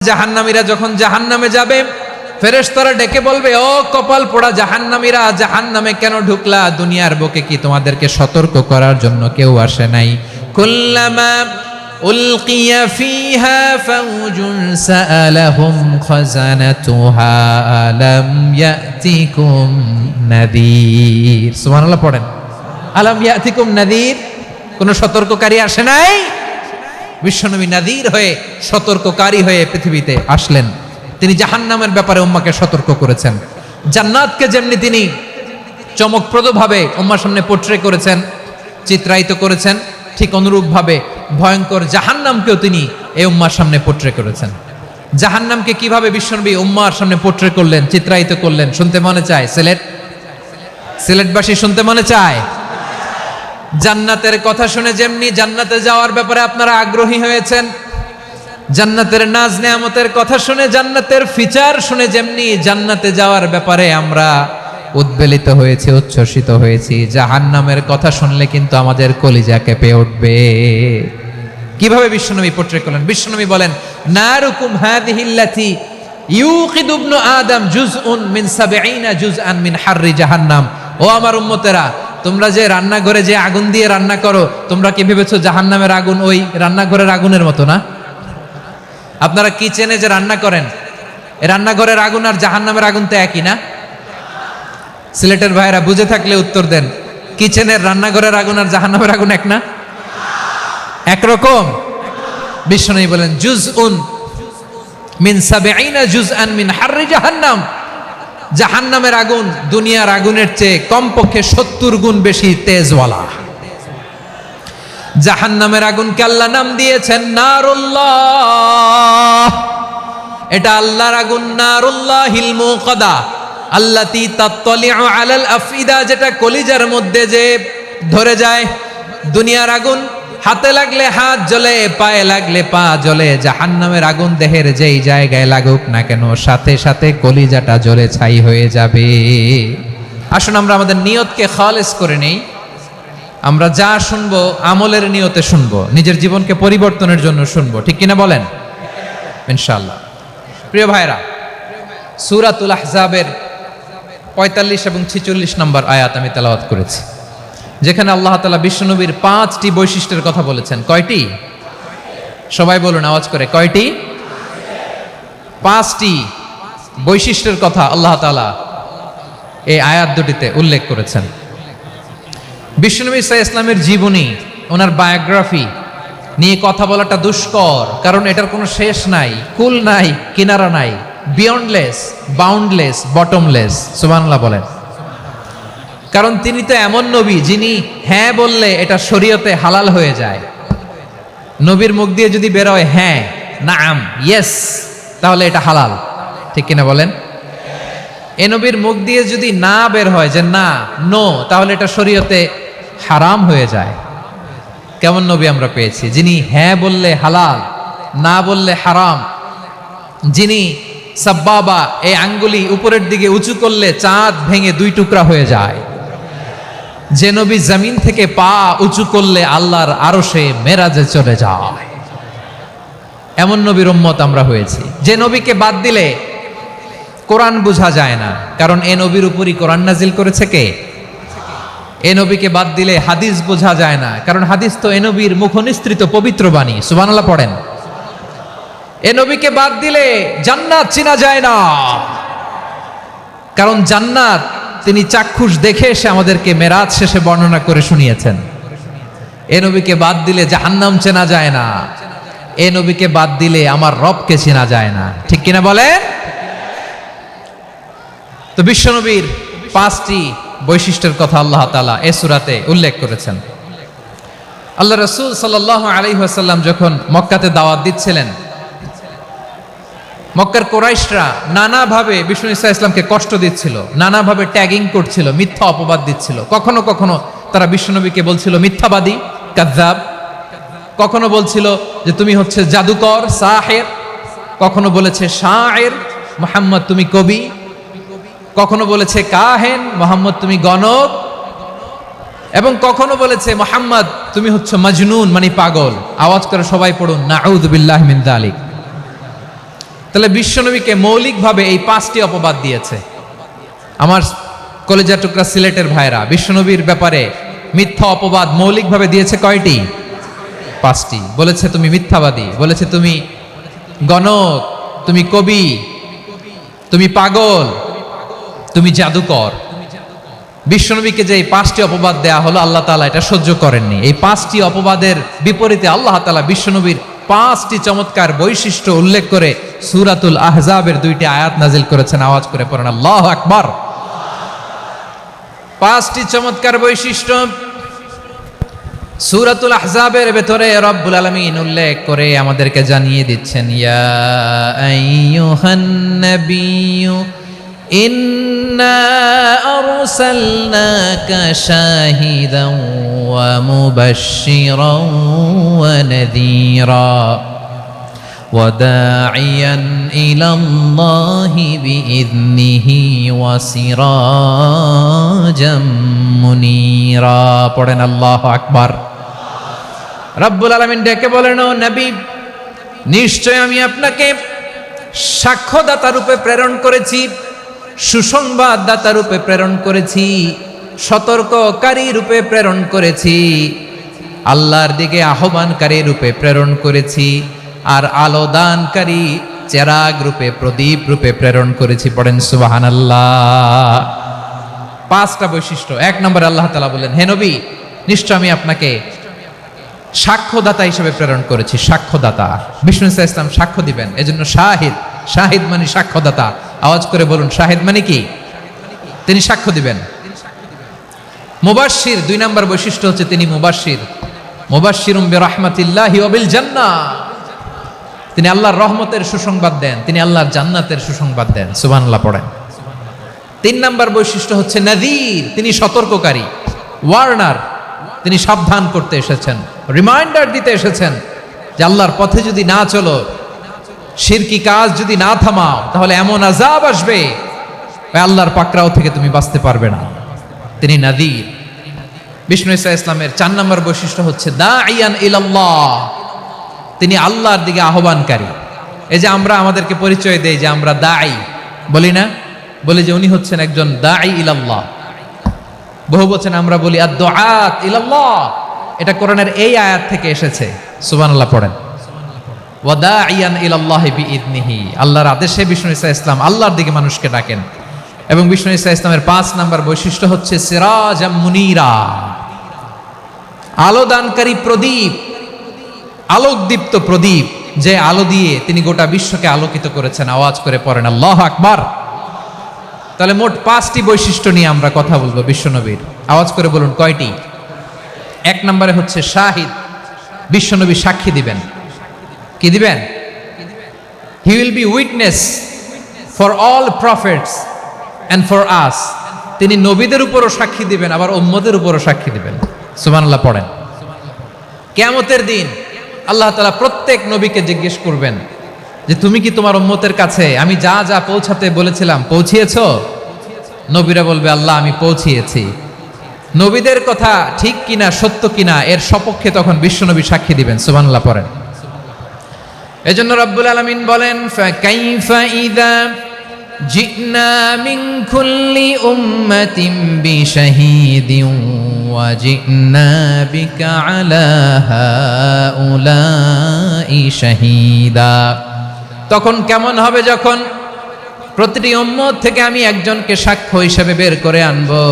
জাহান্নামীরা যখন জাহান্নামে যাবে, ফেরেশতারা ডেকে বলবে, ও কপাল পোড়া জাহান্নামীরা, জাহান্নামে কেন ঢুকলা? দুনিয়ার বুকে কি তোমাদেরকে সতর্ক করার জন্য কেউ আসে নাই? কুল্লামা উলকিয়া ফিহা ফাউজুন সাআলাহুম খাযানাতুহা আলাম ইয়াতিকুম নাযীর। সুবহানাল্লাহ পড়েন। আলাম ইয়াতিকুম নাযীর, কোন সতর্ককারী আসে নাই? বিশ্বনবী নাযীর হয়ে, সতর্ককারী হয়ে পৃথিবীতে আসলেন। তিনি জাহান্নামের ব্যাপারে উম্মাকে সতর্ক করেছেন। জান্নাতকে যেমনি তিনি চমকপ্রদভাবে উম্মার সামনে পোট্রে করেছেন, চিত্রায়িত করেছেন, ঠিক অনুরূপভাবে ভয়ঙ্কর জাহান্নামকেও তিনি এই উম্মার সামনে পোট্রে করেছেন। জাহান্নামকে কিভাবে বিশ্বনবী উম্মার সামনে পোট্রে করলেন, চিত্রায়িত করলেন, শুনতে মনে চায়? সিলেটবাসী শুনতে মনে চায়? জান্নাতের কথা শুনে যেমনি জান্নাতে যাওয়ার ব্যাপারে আপনারা আগ্রহী হয়েছেন, জান্নাতের নাজ নেয়ামতের কথা শুনে, জান্নাতের ফিচার শুনে যেমনি জান্নাতে যাওয়ার ব্যাপারে আমরা উদ্বেলিত হয়েছি, উচ্ছ্বসিত হয়েছি, জাহান্নামের কথা শুনলে কিন্তু আমাদের কলিজা কেঁপে উঠবে। কিভাবে বিশ্বনবী পোট্রে করলেন? বিশ্বনবী বলেন, নারুকুম হাযিহিল্লাতী ইউকিদু ইবনু আদম জুজউন মিন ৭০ জুজআন মিন হাররি জাহান্নাম। ও আমার উম্মতেরা, তোমরা যে রান্নাঘরে যে আগুন দিয়ে রান্না করো, তোমরা কি ভেবেছো জাহান্নামের আগুন ওই রান্নাঘরের আগুনের মতো না? আপনারা কিচেনে যে রান্না করেন, রান্নাঘরের আগুন আর জাহান্নামের আগুন তো একই না? সিলেটের ভাইরা বুঝে থাকলে উত্তর দেন। কিচেনের রান্নাঘরের আগুন আর জাহান্নামের আগুন এক না? একরকম? বিশ্বনবী বলেন, জুজউন মিন ৭০ জুজআন মিন হাররি জাহান্নাম। জাহান্নামের আগুন দুনিয়ার আগুনের চেয়ে কমপক্ষে ৭০ গুণ বেশি তেজওয়ালা। জাহান্নামের আগুনকে আল্লাহ নাম দিয়েছেন নারুল্লাহ। এটা আল্লাহর আগুন, নারুল্লাহিল মুকাদা আল্লাতী তাত্তালিউ আলাল আফইদা, যেটা কলিজার মধ্যে যে ধরে যায়। দুনিয়ার আগুন হাতে লাগলে হাত জ্বলে, পায়ে লাগলে পা জ্বলে। জাহান্নামের আগুন দেহের যেই জায়গায় লাগুক না কেন, সাথে সাথে কলিজাটা জ্বলে ছাই হয়ে যাবে। আসুন আমরা আমাদের নিয়তকে খালেস করে নেই। আমরা যা শুনবো আমলের নিয়তে শুনবো, নিজের জীবনকে পরিবর্তনের জন্য শুনবো, ঠিক কিনা বলেন? ইনশাআল্লাহ। প্রিয় ভাইরা, সূরাতুল আহজাবের ৪৫ এবং ৪৬ নম্বর আয়াত আমি তেলাওয়াত করেছি, যেখানে আল্লাহ তাআলা বিশ্বনবীর ৫টি বৈশিষ্ট্যের কথা বলেছেন। কয়টি? সবাই বলুন আওয়াজ করে, কয়টি? ৫টি বৈশিষ্ট্যের কথা আল্লাহ তাআলা এই আয়াত দুটিতে উল্লেখ করেছেন। বিশ্বনবী সাল্লাল্লাহু আলাইহি ওয়াসাল্লামের জীবনী, ওনার বায়োগ্রাফি নিয়ে কথা বলাটা দুষ্কর, কারণ এটার কোনো শেষ নাই, কুল নাই, কিনারা নাই, বিয়ন্ডলেস, বাউন্ডলেস, বটমলেস। সুবহানাল্লাহ বলেন। কারণ তিনি তো এমন নবী যিনি হ্যাঁ বললে এটা শরীয়তে হালাল হয়ে যায়। নবীর মুখ দিয়ে যদি বেরোয় হ্যাঁ, নাম, ইয়েস, তাহলে এটা হালাল, ঠিক কিনা বলেন? এ নবীর মুখ দিয়ে যদি না বের হয় যে না, নো, তাহলে এটা শরীয়তে হারাম হয়ে যায়। কেমন নবী আমরা পেয়েছি, যিনি হ্যাঁ বললে হালাল, না বললে হারাম, যিনি সাব্বাবা, এই আঙ্গুলি উপরের দিকে উঁচু করলে চাঁদ ভেঙে 2 টুকরা হয়ে যায়, যে নবী জমিন থেকে পা উঁচু করলে আল্লাহর আরশে মেরাজে চলে যায়। এমন নবীর উম্মত আমরা হয়েছি। যে নবীকে বাদ দিলে কোরআন বোঝা যায় না, কারণ এ নবীর উপরই কোরআন নাজিল করেছে কে? এ নবীকে বাদ দিলে হাদিস বোঝা যায় না, কারণ হাদিস তো এ নবীর মুখনিসৃত পবিত্র বাণী। সুবহানাল্লাহ পড়েন। এ নবীকে বাদ দিলে জান্নাত চেনা যায় না, কারণ জান্নাত তিনি চাক্ষুষ দেখে এসে আমাদেরকে মেরাজ শেষে বর্ণনা করে শুনিয়েছেন। এ নবীকে বাদ দিলে জাহান্নাম চেনা যায় না, এ নবীকে বাদ দিলে আমার রবকে চেনা যায় না, ঠিক কিনা বলেন? তো বিশ্বনবীর 5টি বৈশিষ্ট্যের কথা আল্লাহ তাআলা এই সূরাতে উল্লেখ করেছেন। আল্লাহ রাসূল সাল্লাল্লাহু আলাইহি ওয়াসাল্লাম যখন মক্কাতে দাওয়াত দিচ্ছিলেন, মক্কার কুরাইশরা নানাভাবে বিষ্ণু ঈসা ইসলামকে কষ্ট দিচ্ছিল, নানাভাবে ট্যাগিং করছিল, মিথ্যা অপবাদ দিচ্ছিল। কখনো কখনো তারা বিশ্বনবীকে বলছিল মিথ্যাবাদী, কাযযাব। কখনো বলছিল যে তুমি হচ্ছে জাদুকর, সাহের। কখনো বলেছে শায়ের, মুহাম্মদ তুমি কবি। কখনো বলেছে কাহেন, মুহাম্মদ তুমি গণক। এবং কখনো বলেছে মুহাম্মদ তুমি হচ্ছে মাজনুন, মানে পাগল। আওয়াজ করে সবাই পড়ুন, নাউযু বিল্লাহি মিন যালিক। তাহলে বিশ্বনবীকে মৌলিকভাবে এই 5টি অপবাদ দিয়েছে। আমার কলেজা টুকরা সিলেটের ভাইরা, বিশ্বনবীর ব্যাপারে মিথ্যা অপবাদ মৌলিকভাবে দিয়েছে কয়টি? 5টি। বলেছে তুমি মিথ্যাবাদী, বলেছে তুমি গণক, তুমি কবি, তুমি পাগল, তুমি জাদুকর। বিশ্বনবীকে যে এই 5টি অপবাদ দেয়া হলো, আল্লাহ তাআলা এটা সহ্য করেননি। এই 5টি অপবাদের বিপরীতে আল্লাহ তাআলা বিশ্বনবীর 5টি চমৎকার বৈশিষ্ট্য উল্লেখ করে সূরাতুল আহজাবের 2টি আয়াত নাজিল করেছেন। আওয়াজ করে পড়েন আল্লাহু আকবার। 5টি চমৎকার বৈশিষ্ট্য সূরাতুল আহজাবের ভেতরে রব্বুল আলামিন উল্লেখ করে আমাদেরকে জানিয়ে দিচ্ছেন, ইয়া আইয়ুহান নাবিয়্যু ইন্না আরসালনাকা শাহিদান ওয়া মুবাশশিরান ওয়া নাযীরা ওয়া দাঈয়ান ইলাল্লাহি বিইذনিহি ওয়া সিরাজাম মুনীরা। পড়েন আল্লাহু আকবার। রব্বুল আলামিন ডেকে বলেন, ও নবী, নিশ্চয় আমি আপনাকে সাক্ষ্যদাতা রূপে প্রেরণ করেছি, সুসংবাদদাতা রূপে প্রেরণ করেছি, সতর্ককারী রূপে প্রেরণ করেছি, আল্লাহর দিকে আহ্বানকারী রূপে প্রেরণ করেছি, আর আলো দানকারী চেরাগ রূপে, প্রদীপ রূপে প্রেরণ করেছি। পড়েন সুবহানাল্লাহ। 5টা বৈশিষ্ট্য। 1 নম্বরে আল্লাহ তাআলা বলেন, হে নবী, নিশ্চয় আমি আপনাকে সাক্ষ্যদাতা হিসেবে প্রেরণ করেছি। সাক্ষ্যদাতা, বিষ্ণু ইসা ইসলাম সাক্ষ্য দিবেন, এজন্য শাহিদ। শাহিদ মানে সাক্ষ্যদাতা। আওয়াজ করে বলুন, শাহিদ মানে কি? তিনি সাক্ষ্য দিবেন। মুবাশশির, 2 নম্বর বৈশিষ্ট্য হচ্ছে তিনি মুবাশশির। মুবাশশিরুম বিরাহমাতিল্লাহি ওয়া বিল জান্নাহ, তিনি আল্লাহর রহমতের সুসংবাদ দেন, তিনি আল্লাহর জান্নাতের সুসংবাদ দেন। সুবহানাল্লাহ পড়েন। 3 নম্বর বৈশিষ্ট্য হচ্ছে নাযীর, তিনি সতর্ককারী, ওয়ার্নার, তিনি সাবধান করতে এসেছেন, রিমাইন্ডার দিতে এসেছেন যে আল্লাহর পথে যদি না চলো, শিরকি কাজ যদি না থামাও, তাহলে এমন আযাব আসবে আল্লাহর পাকড়াও থেকে তুমি বাঁচতে পারবে না। তিনি নাযীর। বিষ্ণু ইসা ইসলামের 4 নম্বর বৈশিষ্ট্য হচ্ছে দাঈয়ান ইলাল্লাহ, তিনি আল্লাহর দিকে আহ্বানকারী। এই যে আমরা আমাদেরকে পরিচয় দেই যে আমরা দাঈ, বলি না? বলি যে উনি হচ্ছেন একজন দাঈ ইলাল্লাহ। বহু বচন আমরা বলি আদ-দুআত ইলাল্লাহ। এটা কোরআনের এই আয়াত থেকে এসেছে। সুবহানাল্লাহ পড়েন। ওয়া দাঈয়ান ইলাল্লাহি বিইذনিহি, আল্লাহর আদেশে বিষ্ণু ইসা ইসলাম আল্লাহর দিকে মানুষকে ডাকেন। এবং বিষ্ণু ইসা ইসলামের 5 নম্বর বৈশিষ্ট্য হচ্ছে সিরাজাম মুনীরা, আলোদানকারী প্রদীপ, আলোকদীপ্ত প্রদীপ, যে আলো দিয়ে তিনি গোটা বিশ্বকে আলোকিত করেছেন। আওয়াজ করে পড়েন আল্লাহু আকবার। তাহলে মোট 5টি বৈশিষ্ট্য নিয়ে আমরা কথা বলবো বিশ্বনবীর। আওয়াজ করে বলুন কয়টি? 1 নম্বরে হচ্ছে শাহিদ, বিশ্বনবী সাক্ষী দিবেন। কি দিবেন? He will be witness for all prophets and for us. তিনি নবীদের উপরও সাক্ষী দিবেন, আবার উম্মতের উপরও সাক্ষী দিবেন। সুবহানাল্লাহ পড়েন। কিয়ামতের দিন আল্লাহ তাআলা প্রত্যেক নবীকে জিজ্ঞেস করবেন যে তুমি কি তোমার উম্মতের কাছে আমি যা যা পৌঁছাতে বলেছিলাম পৌঁছিয়েছো? নবীরা বলবে, আল্লাহ আমি পৌঁছিয়েছি। নবীদের কথা ঠিক কিনা, সত্য কিনা, এর সপক্ষে তখন বিশ্বনবী সাক্ষী দিবেন। সুবহানাল্লাহ পড়েন। এজন্য রব্বুল আলামিন বলেন, ফাকাইফা ইযা জিনা মিন কুল্লি উম্মাতিন বিশাহীদিন ওয়া জিনা বিকা আলা হাউলাই শাহীদা। তখন কেমন হবে যখন প্রতিটি উম্মত থেকে আমি একজনকে সাক্ষ্য হিসেবে বের করে আনবো,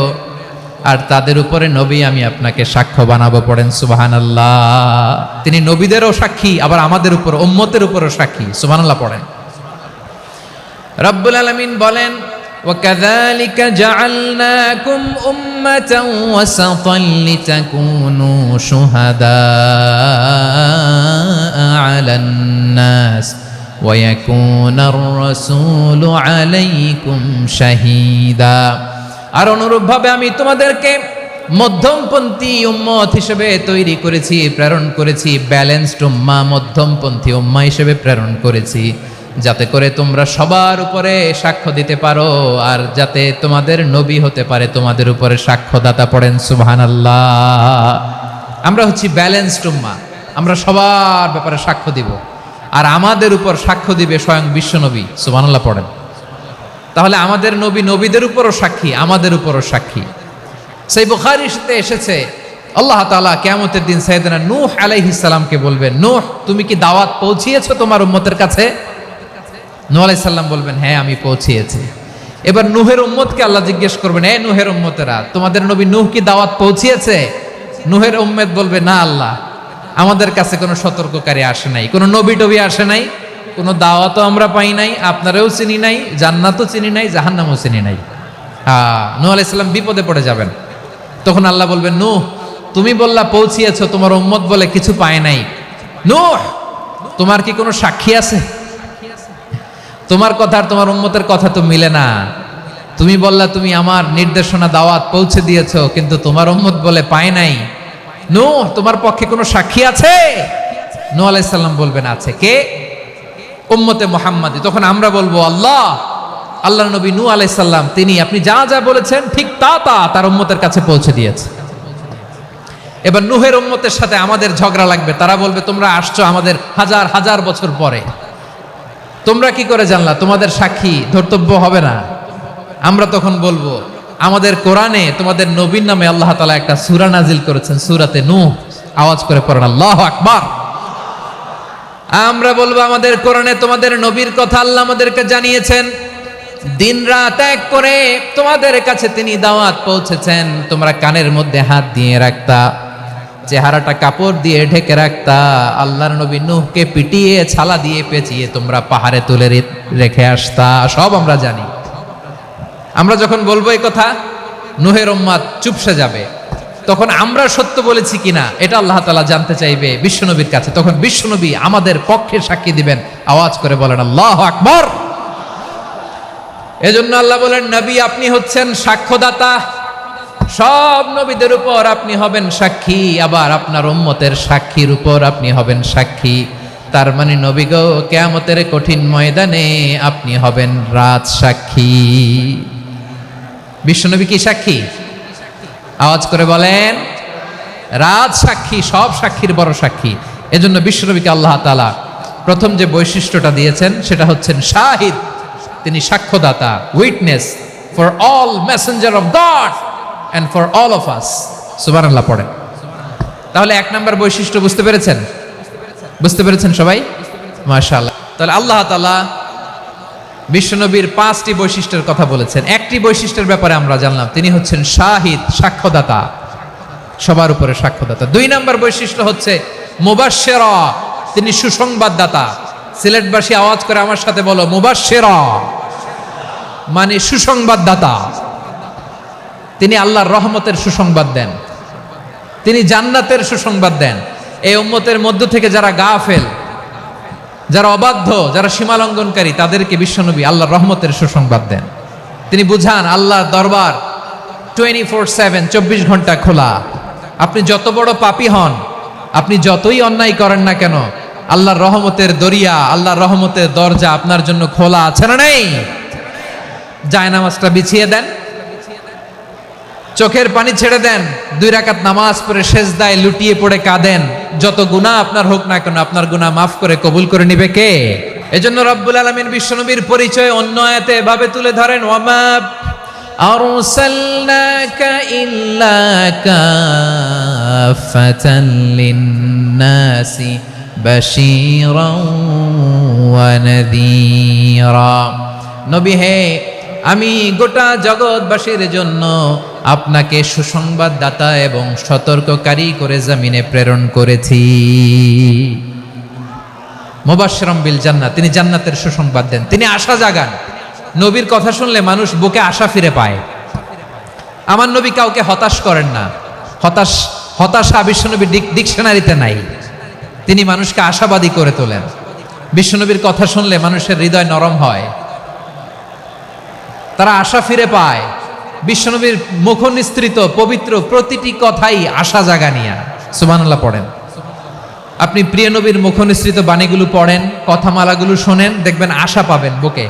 আর তাদের উপরে নবী আমি আপনাকে সাক্ষ্য বানাবো। পড়েন সুবহানাল্লাহ। তিনি নবীদেরও সাক্ষী, আবার আমাদের উপর উম্মতের উপরও সাক্ষী। সুবহানাল্লাহ পড়েন। রব্বুল আলামিন বলেন, وَكَذَلِكَ جَعَلْنَاكُمْ أُمَّةً وَسَطًا لِتَكُونُوا شُهَدَاءَ عَلَى النَّاسِ وَيَكُونَ الرَّسُولُ عَلَيْكُمْ شَهِيدًا। আর অনুরূপভাবে আমি তোমাদেরকে মধ্যমপন্থী উম্মত হিসেবে তৈরি করেছি, প্রেরণ করেছি। ব্যালেন্সড উম্মাহ, মধ্যমপন্থী উম্মাহ হিসেবে প্রেরণ করেছি, যাতে করে তোমরা সবার উপরে সাক্ষ্য দিতে পারো, আর যাতে তোমাদের নবী হতে পারে তোমাদের উপরে সাক্ষ্যদাতা। পড়েন সুবহানাল্লাহ। আমরা হচ্ছি ব্যালেন্সড উম্মাহ, আমরা সবার ব্যাপারে সাক্ষ্য দিব। আর আমাদের উপর সাক্ষ্য দিবে স্বয়ং বিশ্বনবী। সুবহানাল্লাহ পড়েন। তাহলে আমাদের নবী নবীদের উপরও সাক্ষী, আমাদের উপরও সাক্ষী। সেই বুখারীতে এসেছে আল্লাহ তাআলা কিয়ামতের দিন সাইয়েদনা নূহ আলাইহিস সালামকে বলবেন, নূহ তুমি কি দাওয়াত পৌঁছিয়েছো তোমার উম্মতের কাছে? নূহ আলাইহিস সালাম বলবেন, হ্যাঁ আমি পৌঁছিয়েছি। এবার নূহের উম্মতকে আল্লাহ জিজ্ঞেস করবেন, এ নূহের উম্মতেরা, তোমাদের নবী নূহ কি দাওয়াত পৌঁছিয়েছে? নূহের উম্মত বলবে, না আল্লাহ, আমাদের কাছে কোনো সতর্ককারী আসে নাই, কোনো নবী টবি আসে নাই, কোনো দাওয়াতও আমরা পাই নাই, আপনারাও চিনি নাই, জান্নাতও চিনি নাই, জাহান্নামও চিনি নাই। নূহ আলাইহিস সালাম বিপদে পড়ে যাবেন। তখন আল্লাহ বলবেন, নূহ তুমি বললা পৌঁছিয়েছো, তোমার উম্মত বলে কিছু পায় নাই। নূহ তোমার কি কোনো সাক্ষী আছে? তোমার কথা আর তোমার উম্মতের কথা তো মিলে না। তুমি বললা তুমি আমার নির্দেশনা দাওয়াত পৌঁছে দিয়েছো, কিন্তু তোমার উম্মত বলে পায় নাই। নূহ তোমার পক্ষে কোনো সাক্ষী আছে? নূহ আলাইহিস সালাম বলবেন আছে। কে? উম্মতে মুহাম্মাদি। তখন আমরা বলবো, আল্লাহর নবী নূহ আলাইহিস সালাম তিনি আপনি যা যা বলেছেন ঠিক তা তার উম্মতের কাছে পৌঁছে দিয়েছে। এবার নূহের উম্মতের সাথে আমাদের ঝগড়া লাগবে। তারা বলবে, তোমরা আসছো আমাদের হাজার হাজার বছর পরে, তোমরা কি করে জানলা? তোমাদের সাক্ষী ধর্তব্য হবে না। আমরা তখন বলবো, আমাদের কোরআনে তোমাদের নবীর নামে আল্লাহ তাআলা একটা সূরা নাজিল করেছেন, সূরাতে নূহ। আওয়াজ করে পড়েন আল্লাহু আকবার। আমরা বলবো, আমাদের কোরআনে তোমাদের নবীর কথা আল্লাহ আমাদেরকে জানিয়েছেন, দিন রাত এক করে তোমাদের কাছে তিনি দাওয়াত পৌঁছেছেন। তোমরা কানের মধ্যে হাত দিয়ে রাখতা, চেহারাটা কাপড় দিয়ে ঢেকে রাখতা, আল্লাহর নবী নূহকে পিটিয়ে ছালা দিয়ে পেঁচিয়ে তোমরা পাহাড়ে তুলে রেখে আসতা। সব আমরা জানি। আমরা যখন বলবো এই কথা, নূহের উম্মত চুপসে যাবে। তখন আমরা সত্য বলেছি কিনা এটা আল্লাহ তাআলা জানতে চাইবে বিশ্বনবীর কাছে। তখন বিশ্বনবী আমাদের পক্ষে সাক্ষী দিবেন। আওয়াজ করে বলেন আল্লাহু আকবার। এজন্য আল্লাহ বলেন, নবী আপনি হচ্ছেন সাক্ষ্যদাতা, সব নবীদের উপর আপনি হবেন সাক্ষী, আবার আপনার উম্মতের সাক্ষীর উপর আপনি হবেন সাক্ষী। তার মানে নবী গো, কিয়ামতের কঠিন ময়দানে আপনি হবেন রাজ সাক্ষী। বিশ্বনবী কি সাক্ষী? আওয়াজ করে বলেন, রাজ সাক্ষী, সব সাক্ষীর বড় সাক্ষী। এজন্য বিশ্বনবীকে আল্লাহ তাআলা প্রথম যে বৈশিষ্ট্যটা দিয়েছেন সেটা হচ্ছেন শাহিদ। তিনি সাক্ষ্যদাতা, witness for all messenger of God and for all of us। সুবহানাল্লাহ পড়েন। তাহলে এক নাম্বার বৈশিষ্ট্য বুঝতে পেরেছেন? বুঝতে পেরেছেন সবাই? মাশাআল্লাহ। তাহলে আল্লাহ তাআলা বিশ্বনবীর 5টি বৈশিষ্ট্যের কথা বলেছেন। একটি বৈশিষ্ট্যের ব্যাপারে আমরা জানলাম, তিনি হচ্ছেন শাহিদ, সাক্ষ্যদাতা, সবার উপরে সাক্ষ্যদাতা। 2 নাম্বার বৈশিষ্ট্য হচ্ছে মুবাশশিরা, তিনি সুসংবাদদাতা। সিলেটবাসী আওয়াজ করে আমার সাথে বলো, মুবাশশিরা মানে সুসংবাদদাতা। তিনি আল্লাহর রহমতের সুসংবাদ দেন, তিনি জান্নাতের সুসংবাদ দেন। এই উম্মতের মধ্য থেকে যারা গাফেল, যারা অবাধ্য, যারা সীমালঙ্ঘনকারী, তাদেরকে বিশ্বনবী আল্লাহর রহমতের সুসংবাদ দেন। তিনি বুঝান আল্লাহর দরবার 24/7, 24 ঘন্টা খোলা। আপনি যত বড় পাপী হন, আপনি যতই অন্যায় করেন না কেন, আল্লাহর রহমতের দরিয়া, আল্লাহর রহমতের দরজা আপনার জন্য খোলা আছে না নেই? জায়নামাজটা বিছিয়ে দেন, চোখের পানি ছেড়ে দেন, 2 রাকাত নামাজ পড়ে সেজদায় লুটিয়ে পড়ে কাঁদেন। যত গুনাহ আপনার হোক না কেন, আপনার গুনাহ মাফ করে কবুল করে নিবে কে? এজন্য রব্বুল আলামিন বিশ্বনবীর পরিচয় অন্য আয়াতে এভাবে তুলে ধরেন, ওয়ামা আরসালনাকা ইল্লা কাফাতান লিন-নাসি বাশীরাও ওয়া নাযীরা। নবী হে, আমি গোটা জগৎবাসীর জন্য আপনাকে সুসংবাদদাতা এবং সতর্ককারী করে জমিনে প্রেরণ করেছি। মুবাশশিরাম বিল জান্নাত, তিনি জান্নাতের সুসংবাদ দেন, তিনি আশা জাগান। নবীর কথা শুনলে মানুষ বুকে আশা ফিরে পায়। আমার নবী কাউকে হতাশ করেন না। হতাশা বিশ্বনবীর ডিকশনারিতে নাই। তিনি মানুষকে আশাবাদী করে তোলেন। বিশ্বনবীর কথা শুনলে মানুষের হৃদয় নরম হয়, তারা আশা ফিরে পায়। বিশ্বনবীর মুখ নিঃসৃত পবিত্র প্রতিটি কথাই আশা জাগানিয়া। সুবহানাল্লাহ পড়েন। আপনি প্রিয় নবীর মুখ নিঃসৃত বাণীগুলো পড়েন, কথামালাগুলো শোনেন, দেখবেন আশা পাবেন, বুকে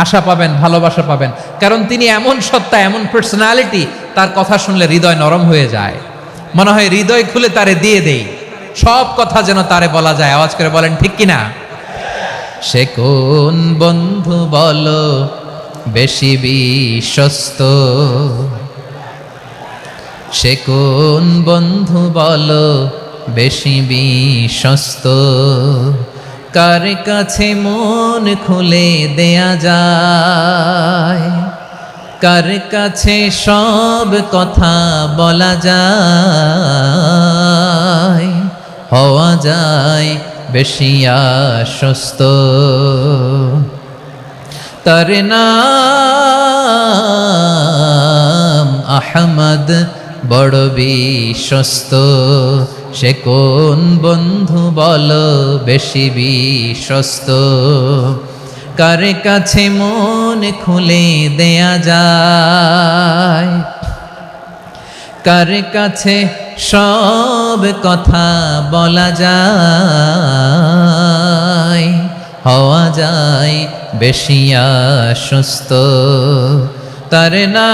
আশা পাবেন, ভালোবাসা পাবেন। কারণ তিনি এমন সত্তা, এমন পার্সোনালিটি, তার কথা শুনলে হৃদয় নরম হয়ে যায়। মনে হয় হৃদয় খুলে তারে দিয়ে দেই, সব কথা যেন তারে বলা যায়। আওয়াজ করে বলেন ঠিক কিনা? সে কোন বন্ধু বলো বেশি বিশ্বস্ত, সে কোন বন্ধু বলো বেশি বিশ্বস্ত, কার কাছে মন খুলে দেয়া যায়, কার কাছে সব কথা বলা যায়, হওয়া যায় বেশি আশ্বস্ত। তার নাম আহমদ বড় বিশ্বস্ত, সে কোন বন্ধু বলো বেশি বিশ্বস্ত, কার কাছে মন খুলে দেয়া যায়, কার কাছে সব কথা বলা যায়, হওয়া যায় বেশি আশ্বস্ত। তার নাম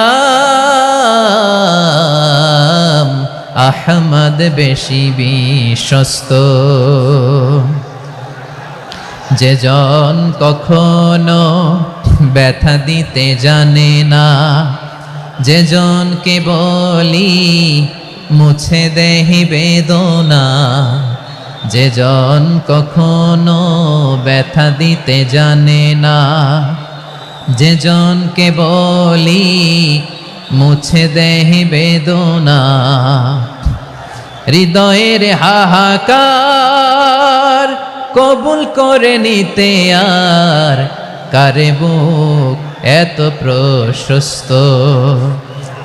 আহমদ বেশি বিশ্বস্ত। যে জন কখনো ব্যথা দিতে জানে না, যে জনকে বলি মুছে দেহি বেদনা, যে জন কখনো ব্যথা দিতে জানে না, যে জনকে বলি মুছে দেহি বেদনা, হৃদয়ের হাহাকার কবুল করে নিতে আর কারে বুক এত প্রশস্ত।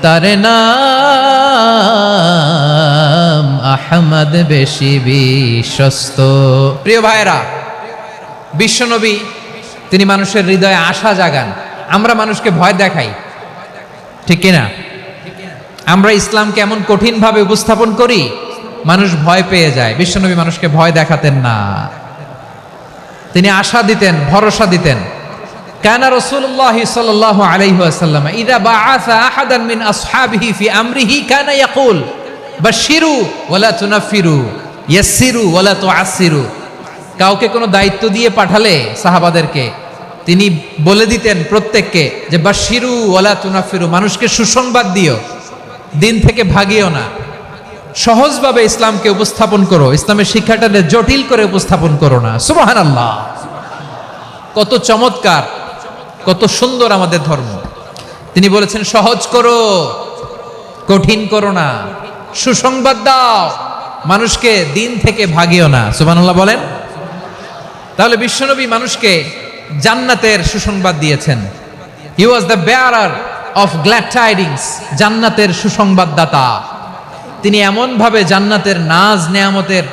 তার নাম আহমদ বেশি বিশ্বস্ত। প্রিয় ভাইরা, বিশ্বনবী তিনি মানুষের হৃদয়ে আশা জাগান। আমরা মানুষকে ভয় দেখাই, ঠিক কিনা? আমরা ইসলামকে এমন কঠিনভাবে উপস্থাপন করি, মানুষ ভয় পেয়ে যায়। বিশ্বনবী মানুষকে ভয় দেখাতেন না, তিনি আশা দিতেন, ভরসা দিতেন। কানা রাসূলুল্লাহ সাল্লাল্লাহু আলাইহি ওয়াসাল্লাম ইযা বাআসা আহাদান মিন আসহাবিহি ফি আমরিহি কানা ইয়াকুল বাশশিরু ওয়ালা তুনাফিরু ইয়াসসিরু ওয়ালা তুআসসিরু। কাউকে কোনো দায়িত্ব দিয়ে পাঠালে সাহাবাদেরকে তিনি বলে দিতেন প্রত্যেককে যে বাশশিরু ওয়ালা তুনাফিরু, মানুষকে সুসংবাদ দিও, দিন থেকে ভাগিও না, সহজভাবে ইসলামকে উপস্থাপন করো, ইসলামের শিক্ষাটাকে জটিল করে উপস্থাপন করো না। সুবহানাল্লাহ, কত চমৎকার, কত সুন্দর আমাদের ধর্ম। তিনি বলেছেন সহজ করো, কঠিন করো না, সুসংবাদ দাও, মানুষকে দিন থেকে ভাগিও না। সুবহানাল্লাহ বলেন। তাহলে বিশ্বনবী মানুষকে জান্নাতের সুসংবাদ দিয়েছেন। He was the bearer of glad tidings, জান্নাতের সুসংবাদদাতা। তিনি এমনভাবে জান্নাতের নাজ নেয়ামতের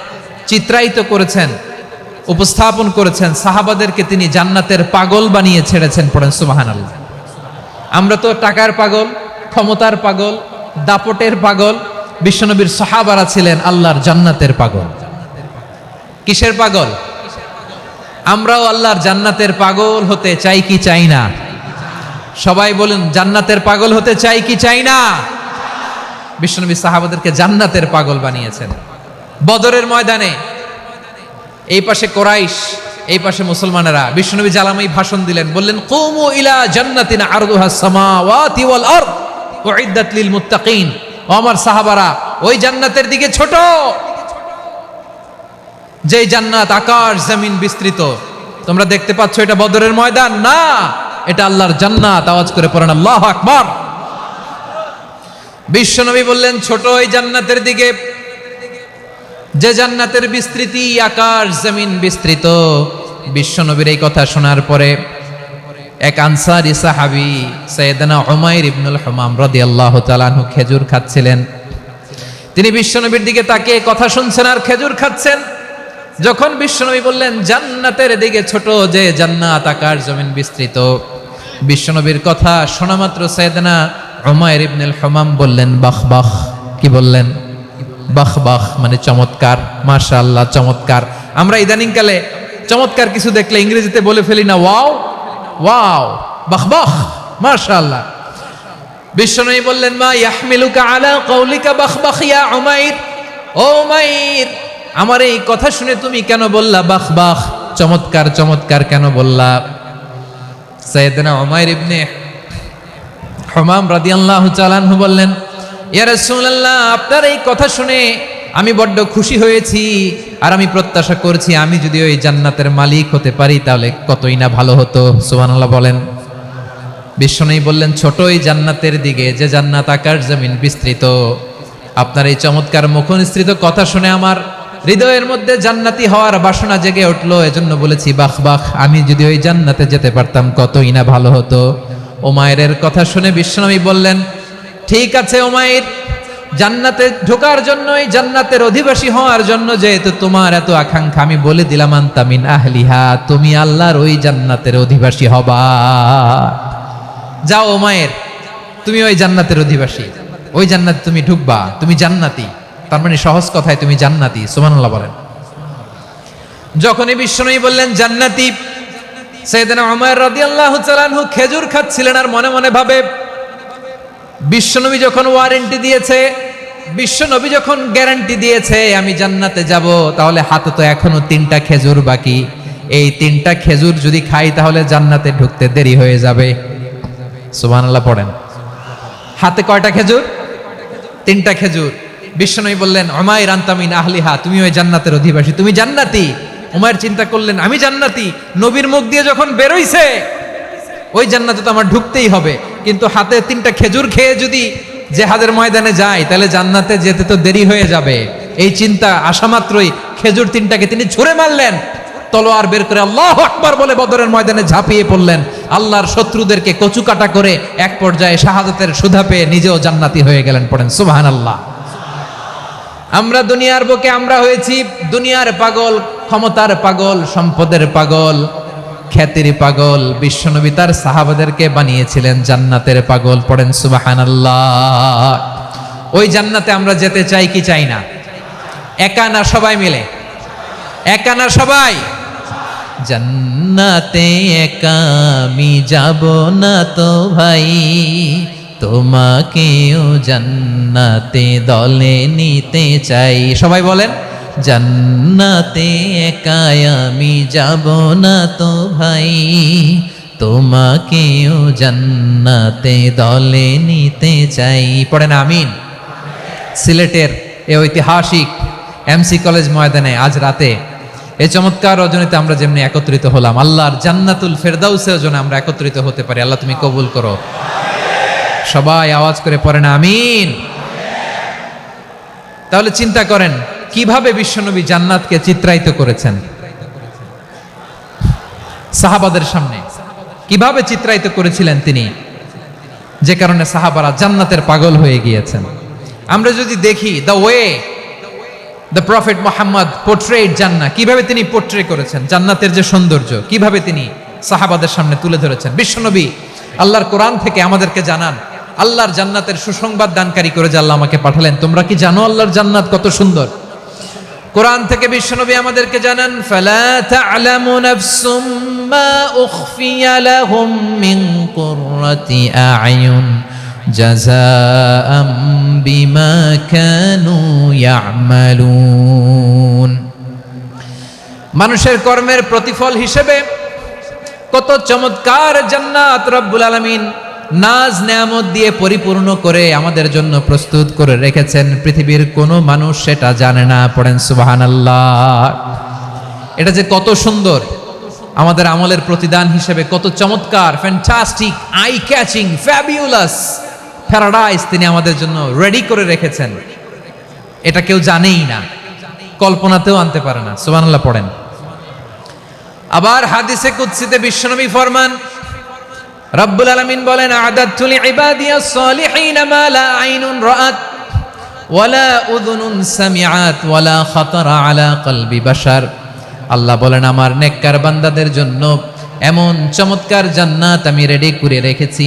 চিত্রায়িত করেছেন, উপস্থাপন করেছেন, সাহাবাদেরকে তিনি জান্নাতের পাগল বানিয়ে ছেড়েছেন। পড়েন সুবহানাল্লাহ। আমরা তো টাকার পাগল, ক্ষমতার পাগল, দাপটের পাগল। বিশ্বনবীর সাহাবারা ছিলেন আল্লাহর জান্নাতের পাগল। কিসের পাগল? আমরাও আল্লাহর জান্নাতের পাগল হতে চাই কি চাই না? সবাই বলুন, জান্নাতের পাগল হতে চাই কি চাই না? বিশ্বনবী সাহাবাদেরকে জান্নাতের পাগল বানিয়েছেন। বদরের ময়দানে এই পাশে কোরাইশ, এই পাশে মুসলমানেরা। বিশ্বনবী জালামাই ভাষণ দিলেন, বললেন কুমু ইলা জান্নাতিন আরদুহাস সামাওয়াতি ওয়াল আরদ উইদ্দাত লিল মুত্তাকিন। ও আমার সাহাবারা, ওই জান্নাতের দিকে ছোট, যেই জান্নাত আকাশ জমিন বিস্তৃত। তোমরা দেখতে পাচ্ছ এটা বদরের ময়দান না, এটা আল্লাহর জান্নাত। আওয়াজ করে পড়েন আল্লাহু আকবার। বিশ্বনবী বললেন ছোট ওই জান্নাতের দিকে, যে জান্নাতের বিস্তৃতি আকাশ জমিন বিস্তৃত। বিশ্বনবীর এই কথা শোনার পরে এক আনসারী সাহাবী সাইয়েদনা উমাইর ইবনুল হুমাম রাদিয়াল্লাহু তাআলা আনহু খেজুর খাচ্ছিলেন। তিনি বিশ্বনবীর দিকে তাকিয়ে কথা শুনছেন আর খেজুর খাচ্ছেন। যখন বিশ্বনবী বললেন জান্নাতের দিকে ছোট, যে জান্নাত আকাশ জমিন বিস্তৃত, বিশ্বনবীর কথা শোনা মাত্র সাইয়েদনা উমাইর ইবনুল হুমাম বললেন বাহ বাহ। কি বললেন? বাহ বাহ, মানে চমৎকার, মাশাআল্লাহ, চমৎকার। আমরা ইদানিং কালে চমৎকার কিছু দেখলে ইংরেজিতে বলে ফেলি না ওয়াও ওয়াও, বাহ বাহ, মাশাআল্লাহ। বিশ্বনবী বললেন মা ইয়াহমিলুকা আলা কওলিকা বাহ বাহ ইয়া উমাইর। ও উমাইর, আমার এই কথা শুনে তুমি কেন বললা বাহ বাহ? চমৎকার চমৎকার কেন বললা? সাইয়েদনা উমাইর ইবনে হুমাম রাদিয়াল্লাহু তাআলা আনহু বললেন, ইয়া রাসূলুল্লাহ, আপনার এই কথা শুনে আমি বড্ড খুশি হয়েছি, আর আমি প্রত্যাশা করছি আমি যদি ওই জান্নাতের মালিক হতে পারি তাহলে কতই না ভালো হতো। সুবহানাল্লাহ বলেন। বিশ্বনবী বললেন, ছোট এই জান্নাতের দিকে, যে জান্নাত আকাশ জমিন বিস্তৃত। আপনার এই চমৎকার মুখনিসৃত কথা শুনে আমার হৃদয়ের মধ্যে জান্নাতি হওয়ার বাসনা জেগে উঠলো, এজন্য বলেছি বাহ বাহ, আমি যদি ওই জান্নাতে যেতে পারতাম কতই না ভালো হতো। উমাইরের কথা শুনে বিশ্বনবী বললেন, ঠিক আছে উমাইর, জান্নাতে ঢোকার জন্য, এই জান্নাতের অধিবাসী হওয়ার জন্য যেহেতু তোমার এত আকাঙ্ক্ষা, আমি বলে দিলাম আনতা মিন আহলিহা, তুমি আল্লাহর ওই জান্নাতের অধিবাসী হবা। যাও উমাইর, তুমি ওই জান্নাতের অধিবাসী, ওই জান্নাতে তুমি ঢুকবা, তুমি জান্নাতি। তার মানে সহজ কথায় তুমি জান্নাতি। সুবহানাল্লাহ বলেন। যখনই বিশ্বনবী বললেন জান্নাতি, সাইয়েদনা উমাইর রাদিয়াল্লাহু তাআলা আনহু খেজুর খাচ্ছিলেন আর মনে মনে ভাবে, বিশ্বনবী যখন ওয়ারেন্টি দিয়েছে, বিশ্বনবী যখন গ্যারান্টি দিয়েছে আমি জান্নাতে যাব, তাহলে হাতে তো এখনো 3টা খেজুর বাকি। এই 3টা খেজুর যদি খাই তাহলে জান্নাতে ঢুকতে দেরি হয়ে যাবে। সুবহানাল্লাহ পড়েন। হাতে কয়টা খেজুর? 3টা খেজুর। বিশ্বনবী বললেন, উমাইর আনতা মিন আহলিহা, তুমি ওই জান্নাতের অধিবাসী, তুমি জান্নাতি। উমাইর চিন্তা করলেন, আমি জান্নাতি, নবীর মুখ দিয়ে যখন বেরোইছে ওই জান্নাতে তো আমার ঢুকতেই হবে, কিন্তু হাতে 3টা খেজুর খেয়ে যদি জিহাদের ময়দানে যাই তাহলে জান্নাতে যেতে তো দেরি হয়ে যাবে। এই চিন্তা আসা মাত্রই খেজুর 3টাকে তিনি ছুঁড়ে মারলেন, তলোয়ার বের করে আল্লাহু আকবার বলে বদরের ময়দানে ঝাঁপিয়ে পড়লেন। আল্লাহর শত্রুদেরকে কচুকাটা করে এক পর্যায়ে শাহাদাতের সুধা পেয়ে নিজেও জান্নাতি হয়ে গেলেন। পড়েন সুবহানাল্লাহ। আমরা দুনিয়ার বুকে আমরা হয়েছি দুনিয়ার পাগল, ক্ষমতার পাগল, সম্পদের পাগল, খ্যাতির পাগল। বিশ্বনবী তার সাহাবাদেরকে বানিয়েছিলেন জান্নাতের পাগল। পড়েন সুবহানাল্লাহ। ওই জান্নাতে আমরা যেতে চাই কি চাই না? একা না সবাই মিলে? একা না সবাই? জান্নাতে একা আমি যাব না তো ভাই, তোমাকেও জান্নাতে দলে নিতে চাই। সবাই বলেন, জান্নাতে একা আমি যাব না তো ভাই, তোমাকেও জান্নাতে দলে নিতে চাই। পড়েন আমিন। সিলেটের এই ঐতিহাসিক এমসি কলেজ ময়দানে আজ রাতে এই চমৎকার রজনীতে আমরা যেমনি একত্রিত হলাম, আল্লাহর জান্নাতুল ফেরদাউসের জন্য আমরা একত্রিত হতে পারি। আল্লাহ তুমি কবুল করো। সবাই আওয়াজ করে পড়েন আমিন। তাহলে চিন্তা করেন কিভাবে বিশ্বনবী জান্নাতকে চিত্রায়িত করেছেন সাহাবাদের সামনে, কিভাবে চিত্রায়িত করেছিলেন তিনি, যে কারণে সাহাবারা জান্নাতের পাগল হয়ে গিয়েছেন। আমরা যদি দেখি the way the prophet Muhammad portrait জান্নাহ, কিভাবে তিনি পোর্ট্রে করেছেন জান্নাতের যে সৌন্দর্য, কিভাবে তিনি সাহাবাদের সামনে তুলে ধরেছেন। বিশ্বনবী আল্লাহর কোরআন থেকে আমাদেরকে জানান, আল্লাহর জান্নাতের সুসংবাদ দানকারী করে যে আল্লাহ আমাকে পাঠালেন। তোমরা কি জানো আল্লাহর জান্নাত কত সুন্দর? কোরআন থেকে বিশ্বনবী আমাদেরকে জানান, ফালা তা'লামু নাফসুম মা উখফিয়া লাহুম মিন কুররাতি আ'য়ুন জাযাআম বিমা কানু ইয়া'মালুন। মানুষের কর্মের প্রতিফল হিসেবে কত চমৎকার জান্নাত রব্বুল আলামিন নাজ নেয়ামত দিয়ে পরিপূর্ণ করে আমাদের জন্য প্রস্তুত করে রেখেছেন। পৃথিবীর কোনো মানুষ সেটা জানে না। পড়েন সুবহানাল্লাহ। এটা যে কত সুন্দর, আমাদের আমলের প্রতিদান হিসেবে কত চমৎকার, fantastic, eye catching, fabulous paradise তিনি আমাদের জন্য রেডি করে রেখেছেন। এটা কেউ জানেই না, কল্পনাতেও আনতে পারে না। সুবহানাল্লাহ পড়েন। আবার হাদিসে কুদসিতে বিশ্বনবী ফরমান, রব্বুল আলামিন বলেন, আ'দাতু লিইবাদিয়াস সালিহিনা মা লা আইনুন রাআত ওয়ালা উযুনুন সামিআত ওয়ালা খাতারা আলা কলবি বাশার। আল্লাহ বলেন, আমার নেককার বান্দাদের জন্য এমন চমৎকার জান্নাত আমি রেডি করে রেখেছি,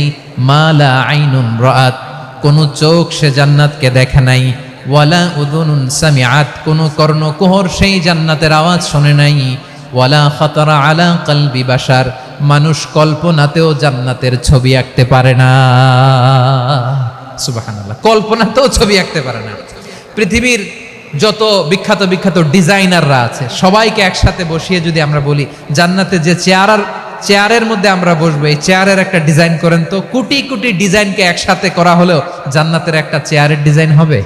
মা লা আইনুন রাআত, কোন চোখ সে জান্নাতকে দেখে নাই, ওয়ালা উযুনুন সামিআত, কোন কর্ণকুহর সেই জান্নাতের আওয়াজ শোনে নাই, ওয়ালা খাতারা আলা কলবি বাশার, মানুষ কল্পনাতেও জান্নাতের ছবি আঁকতে পারে না। সুবহানাল্লাহ, কল্পনাতেও ছবি আঁকতে পারে না। পৃথিবীর যত বিখ্যাত বিখ্যাত ডিজাইনাররা আছে সবাইকে একসাথে বসিয়ে যদি আমরা বলি জান্নাতে যে চেয়ারের মধ্যে আমরা বসবো, এই চেয়ারের একটা ডিজাইন করেন তো, কোটি কোটি ডিজাইনকে একসাথে করা হলেও জান্নাতের একটা চেয়ারের ডিজাইন হবে?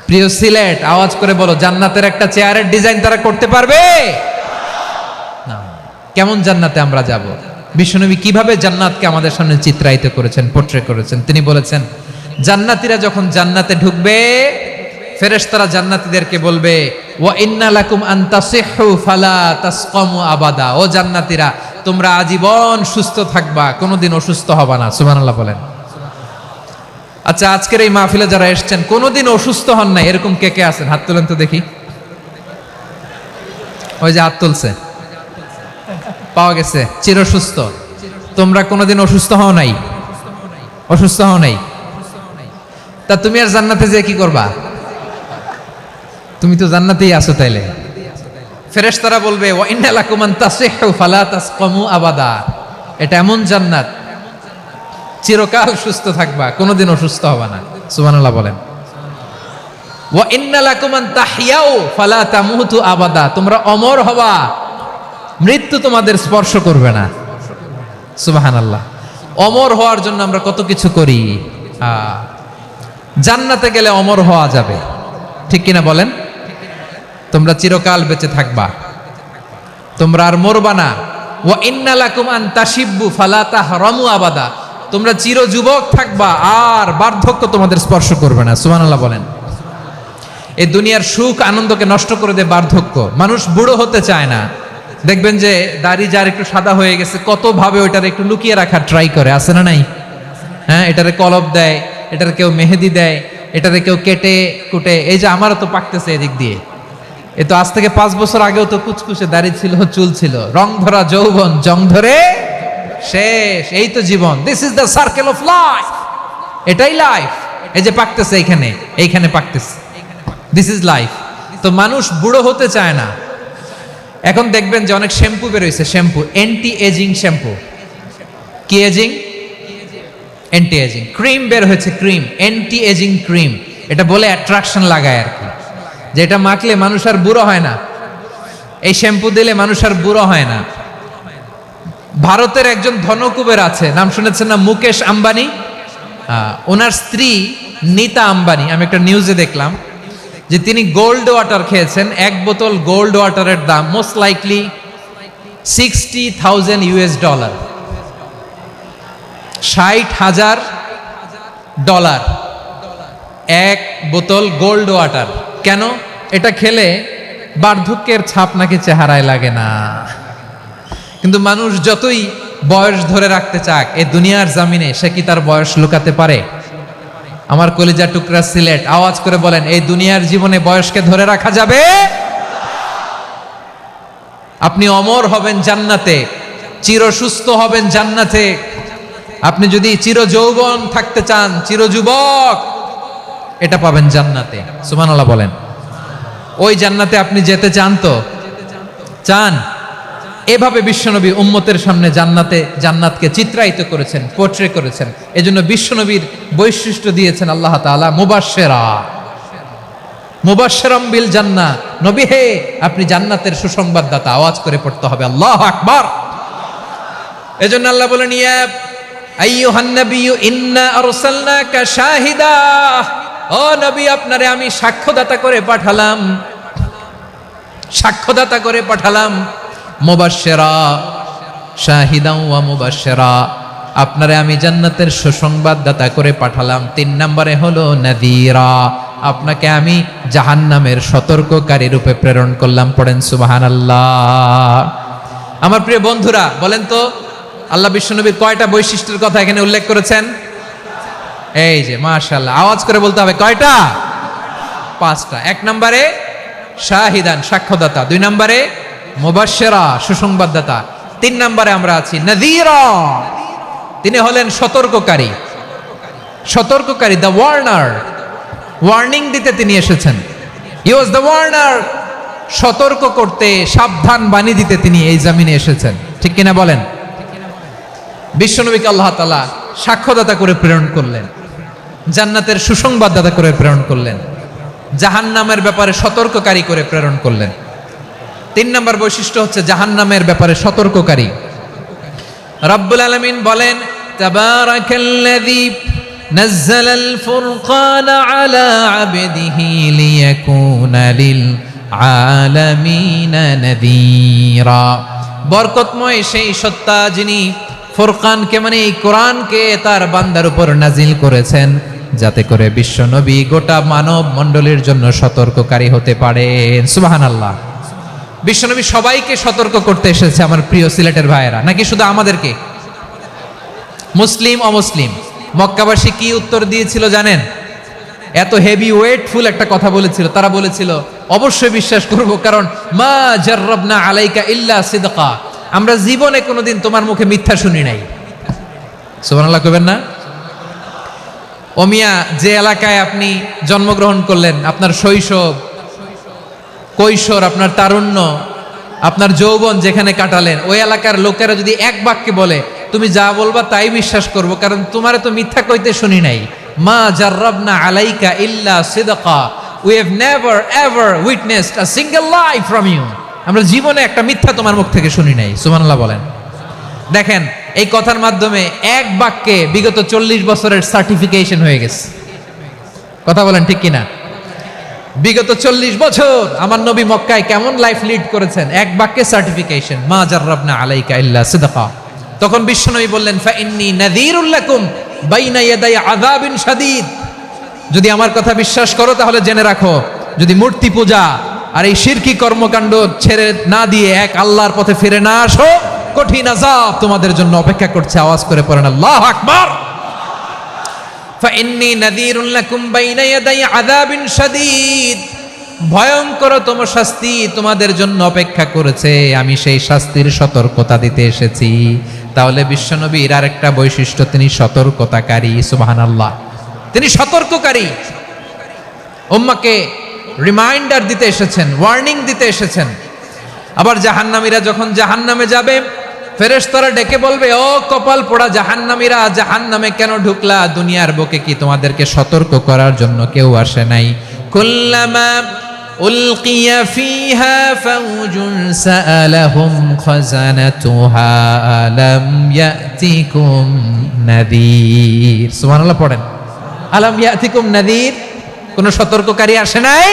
প্রিয় সিলেট, আওয়াজ করে বলো, জান্নাতের একটা চেয়ারের ডিজাইন তারা করতে পারবে না। কেমন জান্নাতে আমরা যাব? বিশ্বনবী কিভাবে জান্নাতকে আমাদের সামনে চিত্রায়িত করেছেন, পোট্রে করেছেন? তিনি বলেছেন, জান্নাতীরা যখন জান্নাতে ঢুকবে, ফেরেশতারা জান্নাতীদেরকে বলবে, ওয়া ইন্না লাকুম আন তাসিহু ফালা তাসকামু আবাদা। ও জান্নাতীরা, তোমরা আজীবন সুস্থ থাকবা, কোনোদিন অসুস্থ হবা না। সুবহানাল্লাহ বলেন। আচ্ছা, আজকের এই মাহফিলে যারা এসেছেন কোনোদিন অসুস্থ হন না, এরকম কে কে আছেন? হাত তোলেন তো দেখি। ওই যে হাত তুলছে, পাওয়া গেছে, চিরসুস্থ। তোমরা কোনোদিন অসুস্থ হও নাই? অসুস্থ হও নাই? তা তুমি আর জান্নাতে যে কি করবা? তুমি তো জান্নাতেই আছো তাইলে। ফেরেশতারা বলবে, ওয়া ইন্না লাকুম আন তাসিহু ফালা তাসকামু আবাদা। এটা এমন জান্নাত, চিরকাল সুস্থ থাকবা, কোনোদিন অসুস্থ হবা না। সুবহানাল্লাহ বলেন। ওয়া ইন্না লাকুম আন তাহইয়াউ ফালা তামুতু আবাদা। তোমরা অমর হবা, মৃত্যু তোমাদের স্পর্শ করবে না। সুবহানাল্লাহ। অমর হওয়ার জন্য আমরা কত কিছু করি। জান্নাতে গেলে অমর হওয়া যাবে, ঠিক কিনা বলেন? তোমরা চিরকাল বেঁচে থাকবা, তোমরা আর মরবা না। ওয়া ইন্না লাকুম আন তাশিব্বু ফালা তাহরামু আবাদা। তোমরা চির যুবক থাকবা, আর বার্ধক্য তোমাদের স্পর্শ করবে না। সুবহানাল্লাহ বলেন। এই দুনিয়ার সুখ আনন্দকে নষ্ট করে দেয় বার্ধক্য। মানুষ বুড়ো হতে চায় না। দেখবেন যে দাড়ি যার একটু সাদা হয়ে গেছে, কত ভাবে ওইটার একটু লুকিয়ে রাখার ট্রাই করে, আছে না নাই? হ্যাঁ, এটারে কলপ দেয়, এটার কেউ মেহেদি দেয়, এটারে কেউ কেটে কুটে। এই যে আমারও তো পাকতেছে এদিক দিয়ে, এ তো আজ থেকে 5 বছর আগেও তো কুচকুচে দাড়ি ছিল, চুল ছিল, রং ধরা যৌবন, জং ধরে শেষ। এই তো জীবন। This is the circle of life. এটাই লাইফ। এই যে পাকতেছে এইখানে পাকতেছে, দিস ইজ লাইফ। তো মানুষ বুড়ো হতে চায় না। এখন দেখবেন যে অনেক শ্যাম্পু বেরোইছে, শ্যাম্পু, অ্যান্টি এজিং শ্যাম্পু। কি এজিং? Anti aging. ক্রিম বের হয়েছে, ক্রিম, অ্যান্টি এজিং ক্রিম। এটা বলে অ্যাট্রাকশন লাগায় আর কি, যে এটা মাখলে মানুষ আর বুড়ো হয় না, এই শ্যাম্পু দিলে মানুষ আর বুড়ো হয় না। ভারতের একজন ধনকুবের আছে, নাম শুনেছেন না? মুকেশ আম্বানি। ওনার স্ত্রী নীতা আম্বানি, আমি একটা নিউজে দেখলাম যে তিনি গোল্ড ওয়াটার খেয়েছেন। 1 বোতল গোল্ড ওয়াটারের দাম মোস্ট লাইকলি $60,000, $60,000 1 বোতল গোল্ড ওয়াটার। কেন? এটা খেলে বার্ধক্যের ছাপ নাকি চেহারায় লাগে না। কিন্তু মানুষ যতই বয়স ধরে রাখতে চাক, এই দুনিয়ার জামিনে সে কি তার বয়স লুকাতে পারে? আমার কলিজা টুকরা সিলেট, আওয়াজ করে বলেন, এই দুনিয়ার জীবনে বয়সকে ধরে রাখা যাবে? আপনি অমর হবেন জান্নাতে, চির সুস্থ হবেন জান্নাতে। আপনি যদি চির যৌবন থাকতে চান, চির যুবক, এটা পাবেন জান্নাতে। সুবহানাল্লাহ বলেন। ওই জান্নাতে আপনি যেতে চান তো? চান? এভাবে বিশ্বনবী উম্মতের সামনে জান্নাতকে চিত্রায়িত করেছেন, পোট্রে করেছেন। এজন্য বিশ্বনবীর বৈশিষ্ট্য দিয়েছেন আল্লাহ তাআলা মুবাশশিরাম বিল জান্নাহ। নবী হে, আপনি জান্নাতের সুসংবাদদাতা। আওয়াজ করে পড়তে হবে আল্লাহু আকবার। এজন্য আল্লাহ বলেন, ইয়া আইয়ুহান নাবিয়্যু ইন্না আরসালনাকা শাহিদা। ও নবী, আপনারে আমি সাক্ষ্যদাতা করে পাঠালাম, সাক্ষ্যদাতা করে পাঠালাম। মুবাশশিরা, শাহিদান ওয়া মুবাশশিরা, আপনারে আমি জান্নাতের সুসংবাদদাতা করে পাঠালাম। 3 নম্বরে হলো নাযীরা, আপনাকে আমি জাহান্নামের সতর্ককারী রূপে প্রেরণ করলাম। পড়েন সুবহানাল্লাহ। আমার প্রিয় বন্ধুরা, বলেন তো আল্লাহ বিশ্বনবীর কয়টা বৈশিষ্ট্যের কথা এখানে উল্লেখ করেছেন? এই যে মাশাআল্লাহ, আওয়াজ করে বলতে হবে, কয়টা? 5টা। 1 নম্বরে শাহিদান, সাক্ষ্যদাতা। 2 নম্বরে মুবাশশিরা, সুসংবাদদাতা। 3 নম্বরে আমরা আছি নাযীরা, তিনি হলেন সতর্ককারী। সতর্ককারী, দ্য ওয়ার্নার, ওয়ার্নিং দিতে তিনি এসেছেন। হি ওয়াজ দ্য ওয়ার্নার, সতর্ক করতে, সাবধান বাণী দিতে তিনি এই জমিনে এসেছেন। ঠিক কিনা বলেন? বিশ্বনবীকে আল্লাহ তাআলা সাক্ষ্যদাতা করে প্রেরণ করলেন, জান্নাতের সুসংবাদদাতা করে প্রেরণ করলেন। জাহান্নামের ব্যাপারে সতর্ককারী করে প্রেরণ করলেন। 3 নম্বর বৈশিষ্ট্য হচ্ছে জাহান্নামের ব্যাপারে সতর্ককারী। রব্বুল আলামিন বলেন, তাবারাকাল্লাযী নাযালাল ফুরকানা আলা আবদিহি লিয়াকুনা লিল আলামিনা নাযীরা। বরকতময় সেই সত্তা যিনি ফুরকানকে মানে এই কোরআনকে তার বান্দার উপর নাজিল করেছেন, যাতে করে বিশ্ব নবী গোটা মানব মণ্ডলীর জন্য সতর্ককারী হতে পারেন। সুবহানাল্লাহ। বিশ্বনবী সবাইকে সতর্ক করতে এসেছে আমার প্রিয় সিলেটের ভাইয়েরা, নাকি শুধু আমাদেরকে? মুসলিম অমুসলিম মক্কাবাসী কি উত্তর দিয়েছিল জানেন? এত হেভি ওয়েটফুল একটা কথা বলেছিল। তারা বলেছিল অবশ্যই বিশ্বাস করব, কারণ মা জাররাবনা আলাইকা ইল্লা সিদকা, আমরা জীবনে কোনোদিন তোমার মুখে মিথ্যা শুনি নাই। সুবহানাল্লাহ কইবেন না? ও মিয়া, যে এলাকায় আপনি জন্মগ্রহণ করলেন, আপনার শৈশব, কৈশোর, আপনার তারুণ্য, আপনার যৌবন যেখানে কাটালেন, ওই এলাকার লোকেরা যদি এক বাক্যে বলে তুমি যা বলবা তাই বিশ্বাস করব, কারণ তোমারে তো মিথ্যা কইতে শুনি নাই। মা জাররাবনা আলাইকা ইল্লা সিদকা, we have never ever witnessed a single lie from you, আমরা জীবনে একটা মিথ্যা তোমার মুখ থেকে শুনি নাই। সুবহানাল্লাহ বলেন। দেখেন, এই কথার মাধ্যমে এক বাক্যে বিগত 40 বছরের সার্টিফিকেশন হয়ে গেছে। কথা বলেন ঠিক কিনা? বিগত 40 বছর আমার নবী মক্কায় কেমন লাইফ লিড করেছেন, এক বাক্যে সার্টিফিকেশন, মা জাররাবনা আলাইকা ইল্লা সিদকা। তখন বিশ্বনবী বললেন, ফা ইন্নী নাযীরুল লাকুম বাইনা ইয়াদাই আযাবিন শাদীদ, যদি আমার কথা বিশ্বাস করো তাহলে জেনে রাখো, যদি মূর্তি পূজা আর এই শিরকি কর্মকাণ্ড ছেড়ে না দিয়ে এক আল্লাহর পথে ফিরে না আসো, কঠিন আযাব তোমাদের জন্য অপেক্ষা করছে। আওয়াজ করে পড়েন আল্লাহু আকবার। ফাইন্নী নাযীরুন লাকুম বাইনা ইয়াদাই আযাবিন শাদীদ, ভয়ঙ্করতম শাস্তি তোমাদের জন্য অপেক্ষা করেছে, আমি সেই শাস্তির সতর্কতা দিতে এসেছি। তাহলে বিশ্বনবীর আরেকটা বৈশিষ্ট্য, তিনি সতর্কতাকারী। সুবহানাল্লাহ, তিনি সতর্ককারী। উম্মাহকে রিমাইন্ডার দিতে এসেছেন, ওয়ার্নিং দিতে এসেছেন। আবার জাহান্নামীরা যখন জাহান্নামে যাবে, ফেরেশতারা ডেকে বলবে, ও কপাল পোড়া জাহান্নামীরা, জাহান্নামে কেন ঢুকলা? দুনিয়ার বুকে কি তোমাদেরকে সতর্ক করার জন্য কেউ আসে নাই? কুল্লামা উলকিয়া ফিহা ফাউজুন সাআলাহুম খাযানাতুহা আলাম ইয়াতিকুম নাযীর। সুবহানাল্লাহ পড়েন, আলাম ইয়াতিকুম নাযীর, কোন সতর্ককারী আসে নাই?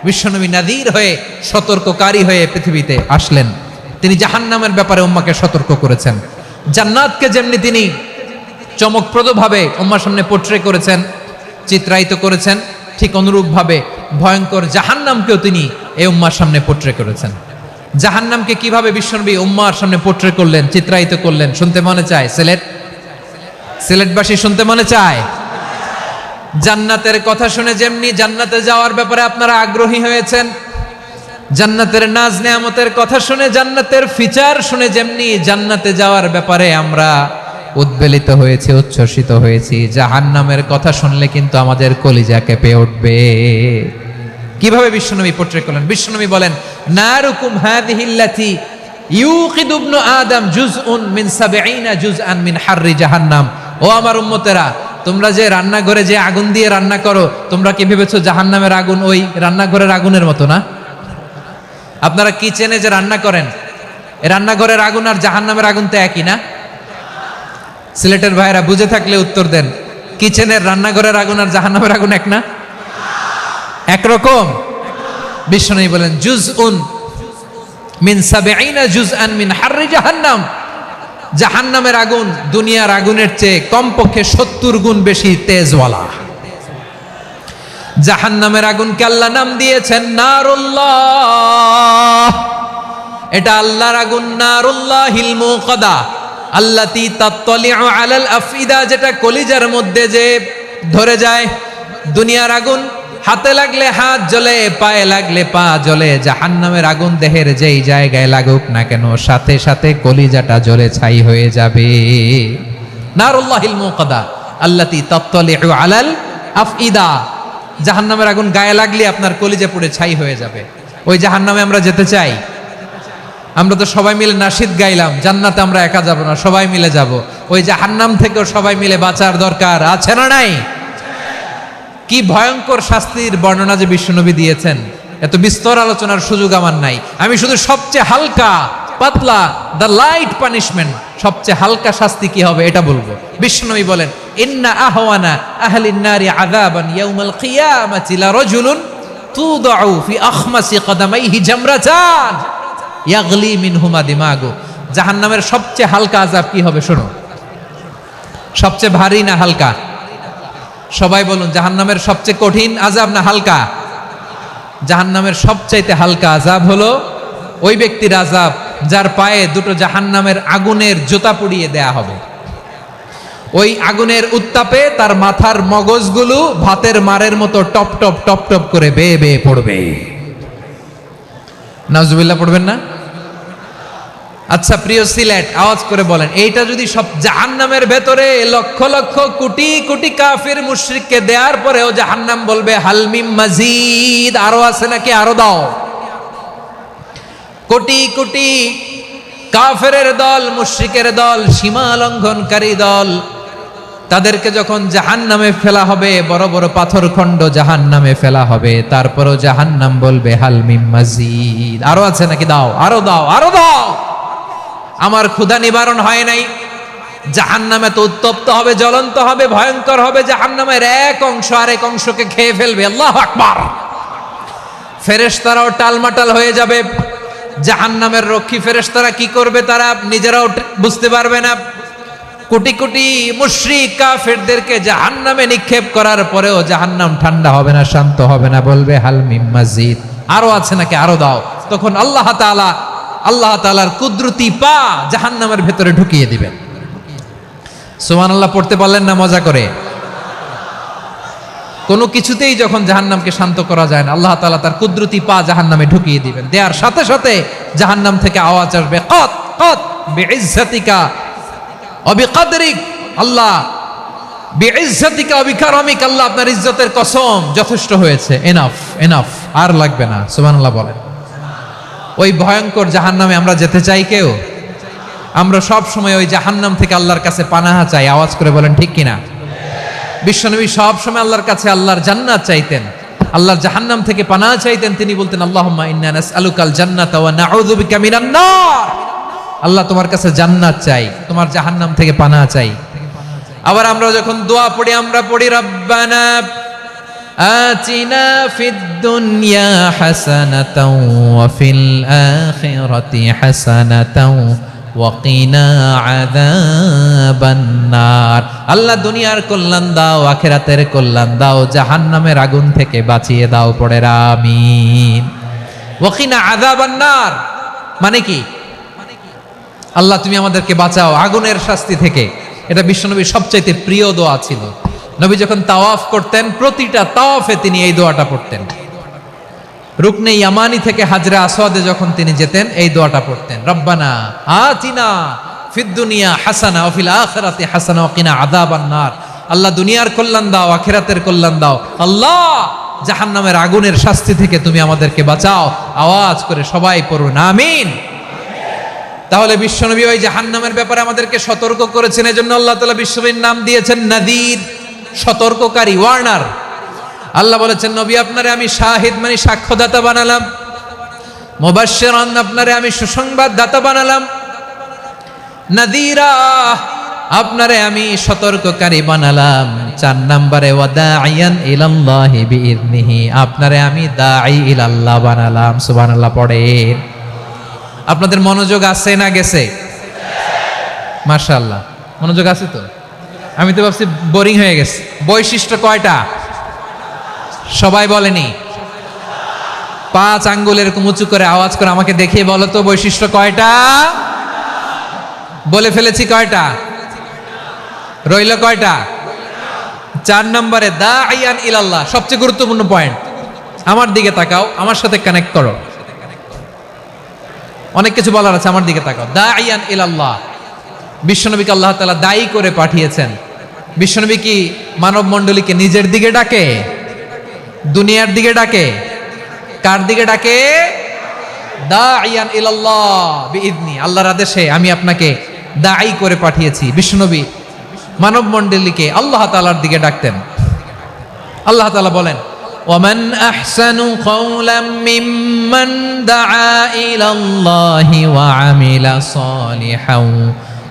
বিশ্বনবী নাযীর হয়ে, সতর্ককারী হয়ে পৃথিবীতে আসলেন। তিনি জাহান্নামের ব্যাপারে উম্মাকে সতর্ক করেছেন। জান্নাতকে যেমনি তিনি চমকপ্রদভাবে উম্মার সামনে পোট্রে করেছেন, চিত্রায়িত করেছেন, ঠিক অনুরূপভাবে ভয়ঙ্কর জাহান্নামকেও তিনি এই উম্মার সামনে পোট্রে করেছেন। জাহান্নামকে কিভাবে বিশ্বনবী উম্মার সামনে পোট্রে করলেন, চিত্রায়িত করলেন, শুনতে মনে চায়? সিলেটবাসী শুনতে মনে চায়? জান্নাতের কথা শুনে যেমনি জান্নাতে যাওয়ার ব্যাপারে আপনারা আগ্রহী হয়েছেন, জান্নাতের নাজ নেয়ামতের কথা শুনে, জান্নাতের ফিচার শুনে যেমনি জান্নাতে যাওয়ার ব্যাপারে আমরা উদ্বেলিত হয়েছি, উচ্ছ্বসিত হয়েছি, জাহান্নামের কথা শুনলে কিন্তু আমাদের কলিজা কেঁপে উঠবে। কিভাবে বিশ্বনবী পোট্রে করলেন? বিশ্বনবী বলেন, নারুকুম হাযিহিল্লাতী ইউকিদু ইবনু আদম জুজউন মিন ৭০ জুজআন মিন হাররি জাহান্নাম। ও আমার উম্মতেরা, তোমরা যে রান্নাঘরে যে আগুন দিয়ে রান্না করো, তোমরা কি ভেবেছো জাহান্নামের আগুন ওই রান্নাঘরের আগুনের মতো না? আপনারা কিচেনে যে রান্না করেন, এই রান্নাঘরের আগুন আর জাহান্নামের আগুন তো একই না? সিলেটের ভাইরা বুঝে থাকলে উত্তর দেন, কিচেনের রান্নাঘরের আগুন আর জাহান্নামের আগুন এক না? একরকম। বিশ্বনবী বলেন, জুজউন মিন ৭০ জুজআন মিন হাররি জাহান্নাম, জাহান্নামের আগুন দুনিয়ার আগুনের চেয়ে কমপক্ষে ৭০ গুণ বেশি তেজওয়ালা। জাহান্নামের আগুনকে আল্লাহ নাম দিয়েছেন নারুল্লাহ। এটা আল্লাহর আগুন, নারুল্লাহিল মুকাদা আল্লাতী তাত্তালিউ আলাল আফইদা, যেটা কলিজার মধ্যে যে ধরে যায়। দুনিয়ার আগুন হাতে লাগলে হাত জ্বলে, পায়ে লাগলে পা জ্বলে, জাহান্নামের আগুন দেহের যেই জায়গায় লাগুক না কেন, সাথে সাথে কলিজাটা জ্বলে ছাই হয়ে যাবে। নারুল্লাহিল মুকাদা আল্লাতী তাত্তালিউ আলাল আফইদা, জাহান্নামের আগুন গায়ে লাগলে আপনার কলিজা পুড়ে ছাই হয়ে যাবে। ওই জাহান্নামে আমরা যেতে চাই? আমরা তো সবাই মিলে নাশিদ গাইলাম, জান্নাতে আমরা একা যাব না, সবাই মিলে যাব। ওই জাহান্নাম থেকেও সবাই মিলে বাঁচার দরকার আছে না নাই? কি ভয়ঙ্কর শাস্তির বর্ণনা যে বিশ্বনবী দিয়েছেন, এত বিস্তর আলোচনার সুযোগ আমার নাই। আমি শুধু সবচেয়ে হালকা পাতলা, দ্য লাইট পানিশমেন্ট, সবচেয়ে হালকা শাস্তি কি হবে এটা বলবো। বিশ্বনবী বলেন, ইন্না আহওয়ানা আহলিন নারি আযাবান ইয়াউমাল কিয়ামাতি লারাজুলুন তুদাউ ফি আখমাসি কদামাইহি জামরাতান ইয়াগলি মিনহুমা দিমাগু। জাহান্নামের সবচেয়ে হালকা আযাব কি হবে শোনো। সবচেয়ে ভারী না হালকা? সবাই বলুন, জাহান্নামের সবচেয়ে কঠিন আযাব না হালকা? জাহান্নামের সবচাইতে হালকা আযাব হলো ওই ব্যক্তির আযাব যার পায়ে দুটো জাহান্নামের আগুনের জুতা পুড়িয়ে দেয়া হবে। ওই আগুনের উত্তাপে তার মাথার মগজগুলো ভাতের মারের মতো টপ টপ টপ টপ করে বেয়ে বেয়ে পড়বে। নাউজুবিল্লাহ পড়বেন না? আচ্ছা প্রিয় সিলেট, আওয়াজ করে বলেন, এইটা যদি সব জাহান্নামের ভেতরে লক্ষ লক্ষ কোটি কোটি কাফির মুশরিককে দেওয়ার পরেও জাহান্নাম বলবে হালমিম মাজিদ, আরো আছে নাকি, আরো দাও। কোটি কোটি কাফেরের দল, মুশরিকের দল, সীমা লঙ্ঘনকারী দল, তাদেরকে যখন জাহান্নামে ফেলা হবে, বড় বড় পাথর খণ্ড জাহান্নামে ফেলা হবে, তারপরও জাহান্নাম বলবে হালমিম মাজিদ, আরো আছে নাকি, দাও, আরো দাও, আরো দাও। আমার ক্ষুধা নিবারণ হয় নাই। জাহান্নামে তো উত্তপ্ত হবে, জ্বলন্ত হবে, ভয়ঙ্কর হবে। জাহান্নামের এক অংশ আরেক অংশকে খেয়ে ফেলবে। আল্লাহু আকবার। ফেরেশতারাও টালমাটাল হয়ে যাবে। জাহান্নামের রক্ষী ফেরেশতারা কি করবে তারা নিজেরাও বুঝতে পারবে না। কোটি কোটি মুশরিক কাফেরদেরকে জাহান্নামে নিক্ষেপ করার পরেও জাহান্নাম ঠান্ডা হবে না, শান্ত হবে না, বলবে হাল মিম মাজিদ, আরো আছে নাকি, আরো দাও। তখন আল্লাহ তাআলার কুদরতি পা জাহান্নামের ভেতরে ঢুকিয়ে দিবেন। সুবহানাল্লাহ পড়তে পারলেন না মজা করে? কোনো কিছুতেই যখন জাহান্নামকে শান্ত করা যায় না, আল্লাহ তাআলা তার কুদরতি পা জাহান্নামে ঢুকিয়ে দিবেন। দেওয়ার সাথে সাথে জাহান্নাম থেকে আওয়াজ আসবে, কত কত বিইজ্জাতিকা ওয়া বিকদরিক, আল্লাহ বিইজ্জাতিকা ওয়া বিকারামিক, আল্লাহ আপনার ইজ্জতের কসম, যথেষ্ট হয়েছে, এনাফ এনাফ, আর লাগবে না। সুবহানাল্লাহ বলেন। ওই ভয়ঙ্কর জাহান্নামে আমরা যেতে চাই কেউ? আমরা সব সময় ওই জাহান্নাম থেকে আল্লাহর কাছে পানাহা চাই। আওয়াজ করে বলেন ঠিক কিনা? বিশ্বনবী সব সময় আল্লাহর কাছে আল্লাহর জান্নাত চাইতেন, আল্লাহর জাহান্নাম থেকে পানাহা চাইতেন। তিনি বলতেন, আল্লাহুম্মা ইন্না নাসআলুকাল জান্নাতা ওয়া নাউযু বিকা মিনান নার। আল্লাহ তোমার কাছে জান্নাত চাই, তোমার জাহান্নাম থেকে পানাহা চাই। আবার আমরা যখন দোয়া পড়ি, আমরা পড়ি রব্বানা আতিনা ফিদ দুনিয়া হাসানাতাও ওয়া ফিল আখিরাতি হাসানাতাও ওয়া কিনা আযাবান নার। আল্লাহ দুনিয়ার কল্যাণ দাও, আখিরাতের কল্যাণ দাও, জাহান্নামের আগুন থেকে বাঁচিয়ে দাও। পড়ে আমিন। ওয়া কিনা আযাবান নার মানে কি? আল্লাহ তুমি আমাদেরকে বাঁচাও আগুনের শাস্তি থেকে। এটা বিশ্বনবীর সবচাইতে প্রিয় দোয়া ছিল। নবী যখন তাওয়াফ করতেন, প্রতিটা তাওয়াফে তিনি এই দোয়াটা পড়তেন। রুকনে ইয়ামানি থেকে হাজরা আসওয়াদে যখন তিনি যেতেন, এই দোয়াটা পড়তেন, রব্বানা আতিনা ফিদ দুনিয়া হাসানা ওয়া ফিল আখিরাতি হাসানা ওয়া কিনা আযাবান নার। আল্লাহ দুনিয়ার কল্যাণ দাও, আখিরাতের কল্যাণ দাও। আল্লাহ জাহান্নামের আগুনের শাস্তি থেকে তুমি আমাদেরকে বাঁচাও। আওয়াজ করে সবাই পড়ুন আমিন। তাহলে বিশ্বনবী ওই জাহান্নামের ব্যাপারে আমাদেরকে সতর্ক করেছেন। এজন্য আল্লাহ তাআলা বিশ্বনবীর নাম দিয়েছেন নাযীর, সতর্ককারী, ওয়ার্নার। আল্লাহ বলেছেন, নবী আপনারে আমি শাহিদ মানে সাক্ষ্যদাতা বানালাম, মুবাশশিরান আপনারে আমি সুসংবাদদাতা বানালাম, নাযীরা আপনারে আমি সতর্ককারী বানালাম। 4 নম্বরে ওয়া দাঈয়ান ইলাল্লাহি বিইذনিহি, আপনারে আমি দাঈ ইলাল্লাহ বানালাম। সুবহানাল্লাহ পড়েন। আপনাদের মনোযোগ আছে না গেছে? মাশাআল্লাহ মনোযোগ আছে তো। আমি তো ভাবছি বোরিং হয়ে গেছে। বৈশিষ্ট্য কয়টা সবাই বলেনি? 5 আঙ্গুল এরকম উঁচু করে আওয়াজ করে আমাকে দেখিয়ে বলো তো বৈশিষ্ট্য কয়টা? বলে ফেলেছি কয়টা? রইল কয়টা? 4 নম্বরে দাঈয়ান ইলাল্লাহ, সবচেয়ে গুরুত্বপূর্ণ পয়েন্ট। আমার দিকে তাকাও, আমার সাথে কানেক্ট করো। অনেক কিছু বলার আছে, আমার দিকে তাকাও। দাঈয়ান ইলাল্লাহ, বিশ্বনবীকে আল্লাহ তাআলা দায়ী করে পাঠিয়েছেন। বিশ্বনবী কি মানব মণ্ডলীকে নিজের দিকে ডাকে? দুনিয়ার দিকে ডাকে? কার দিকে ডাকে? দাঈয়ান ইলাল্লাহ বিইذনি, আল্লাহর আদেশে আমি আপনাকে দায়ী করে পাঠিয়েছি। বিশ্বনবী মানব মণ্ডলীকে আল্লাহ তাআলার দিকে ডাকতেন। আল্লাহ তাআলা বলেন, ওয়ামান আহসানু কাওলাম মিম্মান দাআ ইলাল্লাহি ওয়া আমিলা সালিহান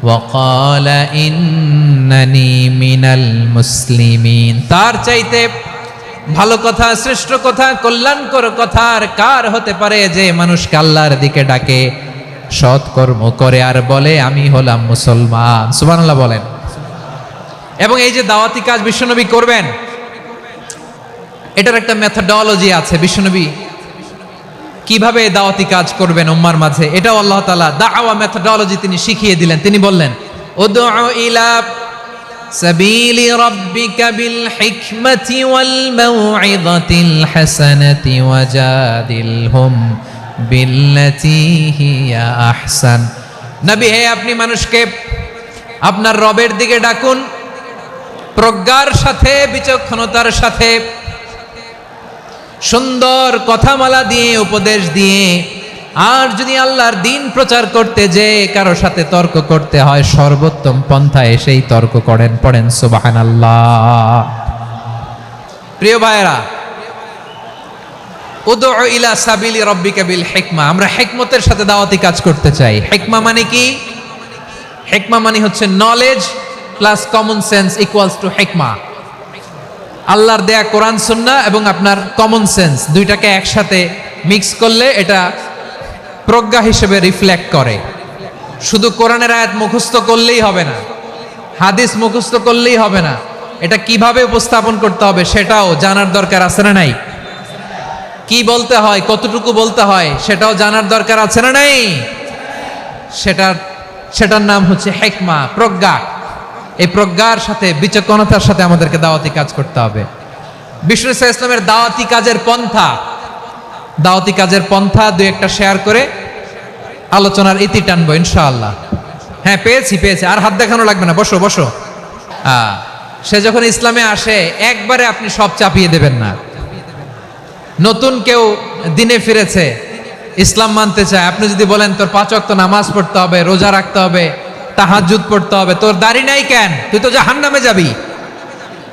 ওয়া ক্বালা ইন্নানি মিনাল মুসলিমিন। তার চাইতে ভালো কথা, শ্রেষ্ঠ কথা, কল্যাণকর কথা আর কার হতে পারে যে মানুষকে আল্লাহর দিকে ডাকে, সৎকর্ম করে আর বলে আমি হলাম মুসলমান। সুবহানাল্লাহ বলেন। এবং এই যে দাওয়াতি কাজ বিশ্বনবী করবেন, এটার একটা মেথডোলজি আছে। বিশ্বনবী কিভাবে দাওয়াতি কাজ করবেন উম্মার মাঝে, এটাও আল্লাহ তাআলা দাওয়া মেথডোলজি তিনি শিখিয়ে দিলেন। তিনি বললেন, উদউ ইলা সাবিলি রাব্বিকা বিল হিকমাতি ওয়াল মাউইযাতিল হাসানাতি ওয়াজাদিলহুম বিল্লাতি হিয়া আহসান। নবী হে, আপনি মানুষকে আপনার রবের দিকে ডাকুন প্রজ্ঞার সাথে, বিচক্ষণতার সাথে, সুন্দর কথামালা দিয়ে, উপদেশ দিয়ে। আর যদি আল্লাহর দ্বীন প্রচার করতে যে কারো সাথে তর্ক করতে হয়, সর্বোত্তম পন্থায় সেই তর্ক করেন। পড়েন সুবহানাল্লাহ। প্রিয় ভাইরা, উদউ ইলা সাবিলি রাব্বিকা বিল হিকমা, আমরা হিকমতের সাথে দাওয়াতি কাজ করতে চাই। হিকমা মানে কি? হিকমা মানে হচ্ছে knowledge plus common sense equals to হিকমা। আল্লাহর দেয়া কোরআন সুন্নাহ এবং আপনার কমন সেন্স দুইটাকে একসাথে মিক্স করলে এটা প্রজ্ঞা হিসেবে রিফ্লেক্ট করে। শুধু কোরআনের আয়াত মুখস্থ করলেই হবে না, হাদিস মুখস্থ করলেই হবে না, এটা কিভাবে উপস্থাপন করতে হবে সেটাও জানার দরকার আছে না নাই? কি বলতে হয়, কতটুকু বলতে হয় সেটাও জানার দরকার আছে না নাই? সেটার নাম হচ্ছে হিকমা, প্রজ্ঞা। এই প্রজ্ঞার সাথে, বিচক্ষণতার সাথে আমাদেরকে দাওয়াতি কাজ করতে হবে। বিষ্ণু ইসলামের দাওয়াতি কাজের পন্থা দুই একটা শেয়ার করে আলোচনার ইতি টানবো ইনশাআল্লাহ। হ্যাঁ, পেয়েছি। আর হাত দেখানো লাগবে না, বসো। সে যখন ইসলামে আসে একবারে আপনি সব চাপিয়ে দেবেন না। নতুন কেউ দিনে ফিরেছে, ইসলাম মানতে চায়, আপনি যদি বলেন তোর 5 ওয়াক্ত নামাজ পড়তে হবে, রোজা রাখতে হবে, তাহাজ্জুদ পড়তে হবে, তোর দাড়ি নাই কেন, তুই তো জাহান্নামে যাবি,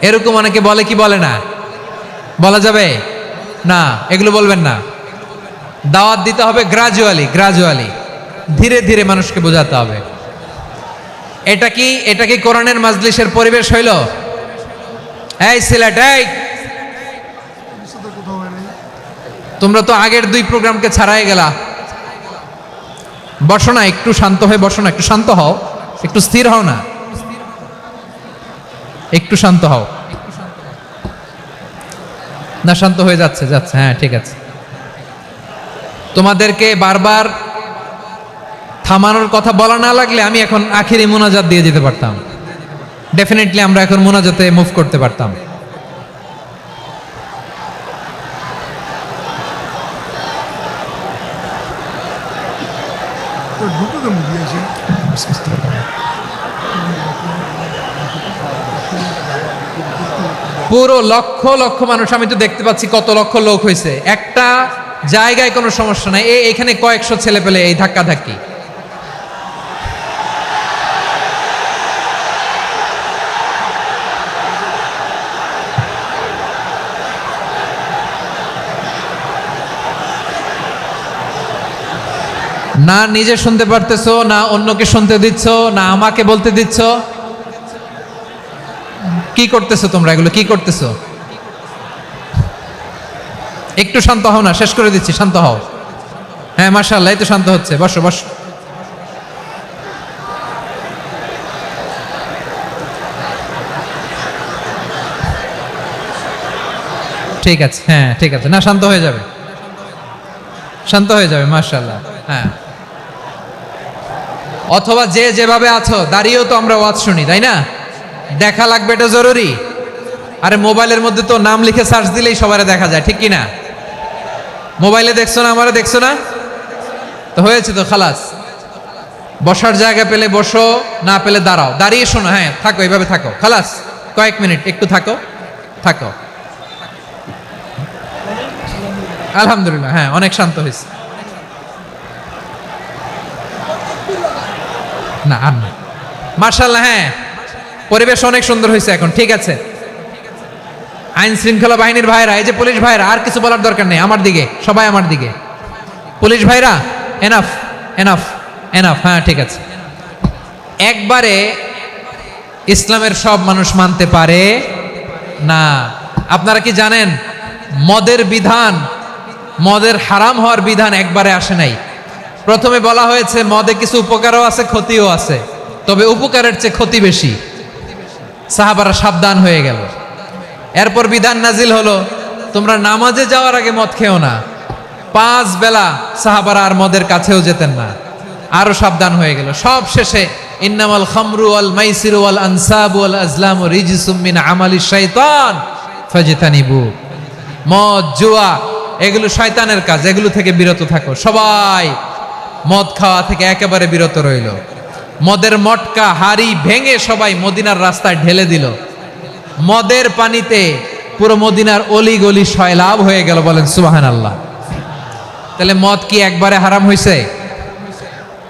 এরকম অনেকে বলে কি বলে না? বলা যাবে না, এগুলো বলবেন না। দাওয়াত দিতে হবে গ্রাজুয়ালি, ধীরে ধীরে মানুষকে বোঝাতে হবে। এটা কি কোরআনের মাজলিসের পরিবেশ হইল? এই সিলেট, এই তোমরা তো আগের 2 প্রোগ্রামকে ছাড়াই গেলা। বসো না, একটু শান্ত হয়ে বসো না, একটু শান্ত হও, একটু স্থির হও না, একটু শান্ত হও না। শান্ত হয়ে যাচ্ছে। হ্যাঁ, ঠিক আছে। তোমাদেরকে বারবার থামানোর কথা বলা না লাগলে আমি এখন আখিরি মোনাজাত দিয়ে যেতে পারতাম। ডেফিনেটলি আমরা এখন মোনাজাতে মুভ করতে পারতাম। পুরো লক্ষ লক্ষ মানুষ, আমি তো দেখতে পাচ্ছি কত লক্ষ লোক হয়েছে একটা জায়গায়, কোনো সমস্যা নাই। এখানে কয়েকশো ছেলে পেলে এই ধাক্কা ধাক্কি। না নিজে শুনতে পারতেছো, না অন্যকে শুনতে দিচ্ছ, না আমাকে বলতে দিচ্ছ। কি করতেছো তোমরা? এগুলো কি করতেছো? একটু শান্ত হও না, শেষ করে দিচ্ছি, শান্ত হও। হ্যাঁ, মাশাআল্লাহ, এই তো শান্ত হচ্ছে। বসো। ঠিক আছে, হ্যাঁ ঠিক আছে। না, শান্ত হয়ে যাবে, মাশাআল্লাহ। হ্যাঁ, অথবা যে যেভাবে আছো দাঁড়িয়েও তো আমরা ওয়াজ শুনি, তাই না? দেখা লাগবে, এটা জরুরি। আরে মোবাইলের মধ্যে তো নাম লিখে সার্চ দিলেই সবারে দেখা যায়, ঠিক কি না? মোবাইলে দেখছো না, আমারে দেখছো না, তো হয়েছে তো, খালাস। বসার জায়গা পেলে বসো, না পেলে দাঁড়াও, দাঁড়িয়ে শোনো। হ্যাঁ, থাকো, এইভাবে থাকো, খালাস। কয়েক মিনিট একটু থাকো। আলহামদুলিল্লাহ, হ্যাঁ, অনেক শান্ত হয়েছে। না আর না, মাশাআল্লাহ। হ্যাঁ, পরিবেশ অনেক সুন্দর হয়েছে এখন, ঠিক আছে। আইন শৃঙ্খলা বাহিনীর ভাইরা, এই যে পুলিশ ভাইরা, আর কিছু বলার দরকার নেই, আমার দিকে, সবাই আমার দিকে। পুলিশ ভাইরা, এনাফ এনাফ এনাফ, হ্যাঁ ঠিক আছে। একবারে ইসলামের সব মানুষ মানতে পারে না। আপনারা কি জানেন মদের বিধান, মদের হারাম হওয়ার বিধান একবারে আসে নাই। প্রথমে বলা হয়েছে মদে কিছু উপকারও আছে, ক্ষতিও আছে, তবে উপকারের চেয়ে ক্ষতি বেশি। সাহাবারা সাবধান হয়ে গেল। এরপর বিধান নাজিল হলো, তোমরা নামাজে যাওয়ার আগে মদ খেও না। 5 বেলা সাহাবারা আর মদের কাছেও যেতেন না, আরো সাবধান হয়ে গেল। সব শেষে ইন্নামাল খামরু ওয়াল মাইসিরু ওয়াল আনসাবু ওয়াল আজলামু রিজসুম মিন আমালিশ শাইতান ফাজতানিবু। মদ, জুয়া এগুলো শয়তানের কাজ, এগুলো থেকে বিরত থাকো। সবাই মদ খাওয়া থেকে একেবারে বিরত রইল। মদের মটকা হাড়ি ভেঙে সবাই মদিনার রাস্তায় ঢেলে দিল। মদের পানিতে পুরো মদিনার অলি গলি সয়লাভ হয়ে গেল। বলেন সুবহানাল্লাহ। তাহলে মদ কি একবারে হারাম হয়েছে?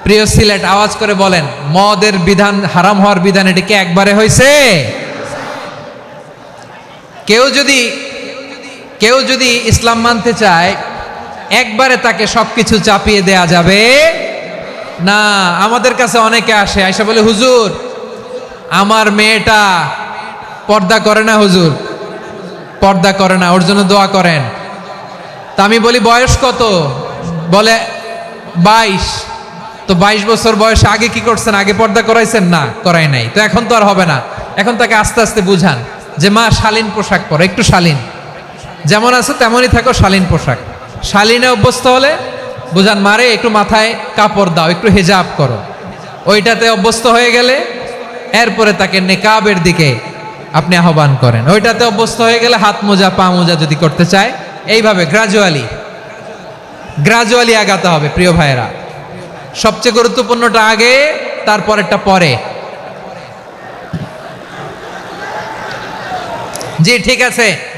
প্রিয় সিলেট, আওয়াজ করে বলেন, মদের বিধান, হারাম হওয়ার বিধান এটা কি একবারে হয়েছে? কেউ যদি ইসলাম মানতে চায়, একবারে তাকে সবকিছু চাপিয়ে দেয়া যাবে না। আমাদের কাছে অনেকে আসে, আয়সা বলে, হুজুর আমার মেয়েটা পর্দা করে না, হুজুর পর্দা করে না, ওর জন্য দোয়া করেন। তা আমি বলি বয়স কত? বলে 22। তো 22 বছর বয়সে আগে কি করছেন? আগে পর্দা করাইছেন? না, করাই নাই। তো এখন তো আর হবে না। এখন তাকে আস্তে আস্তে বুঝান যে মা শালীন পোশাক পরো, একটু শালীন, যেমন আছে তেমনই থাকো, শালীন পোশাক। শালীনে অভ্যস্ত হলে বুঝান, মারে একটু মাথায় কাপড় দাও, একটু হিজাব করো। ওইটাতে অভ্যস্ত হয়ে গেলে এরপরে তাকে নেকাবের দিকে আপনি আহ্বান করেন। ওইটাতে অভ্যস্ত হয়ে গেলে হাত মোজা, পা মোজা যদি করতে চায়, এইভাবে গ্রাজুয়ালি আগাতে হবে। প্রিয় ভাইয়েরা, সবচেয়ে গুরুত্বপূর্ণটা আগে, তারপরেরটা পরে। জি ঠিক আছে।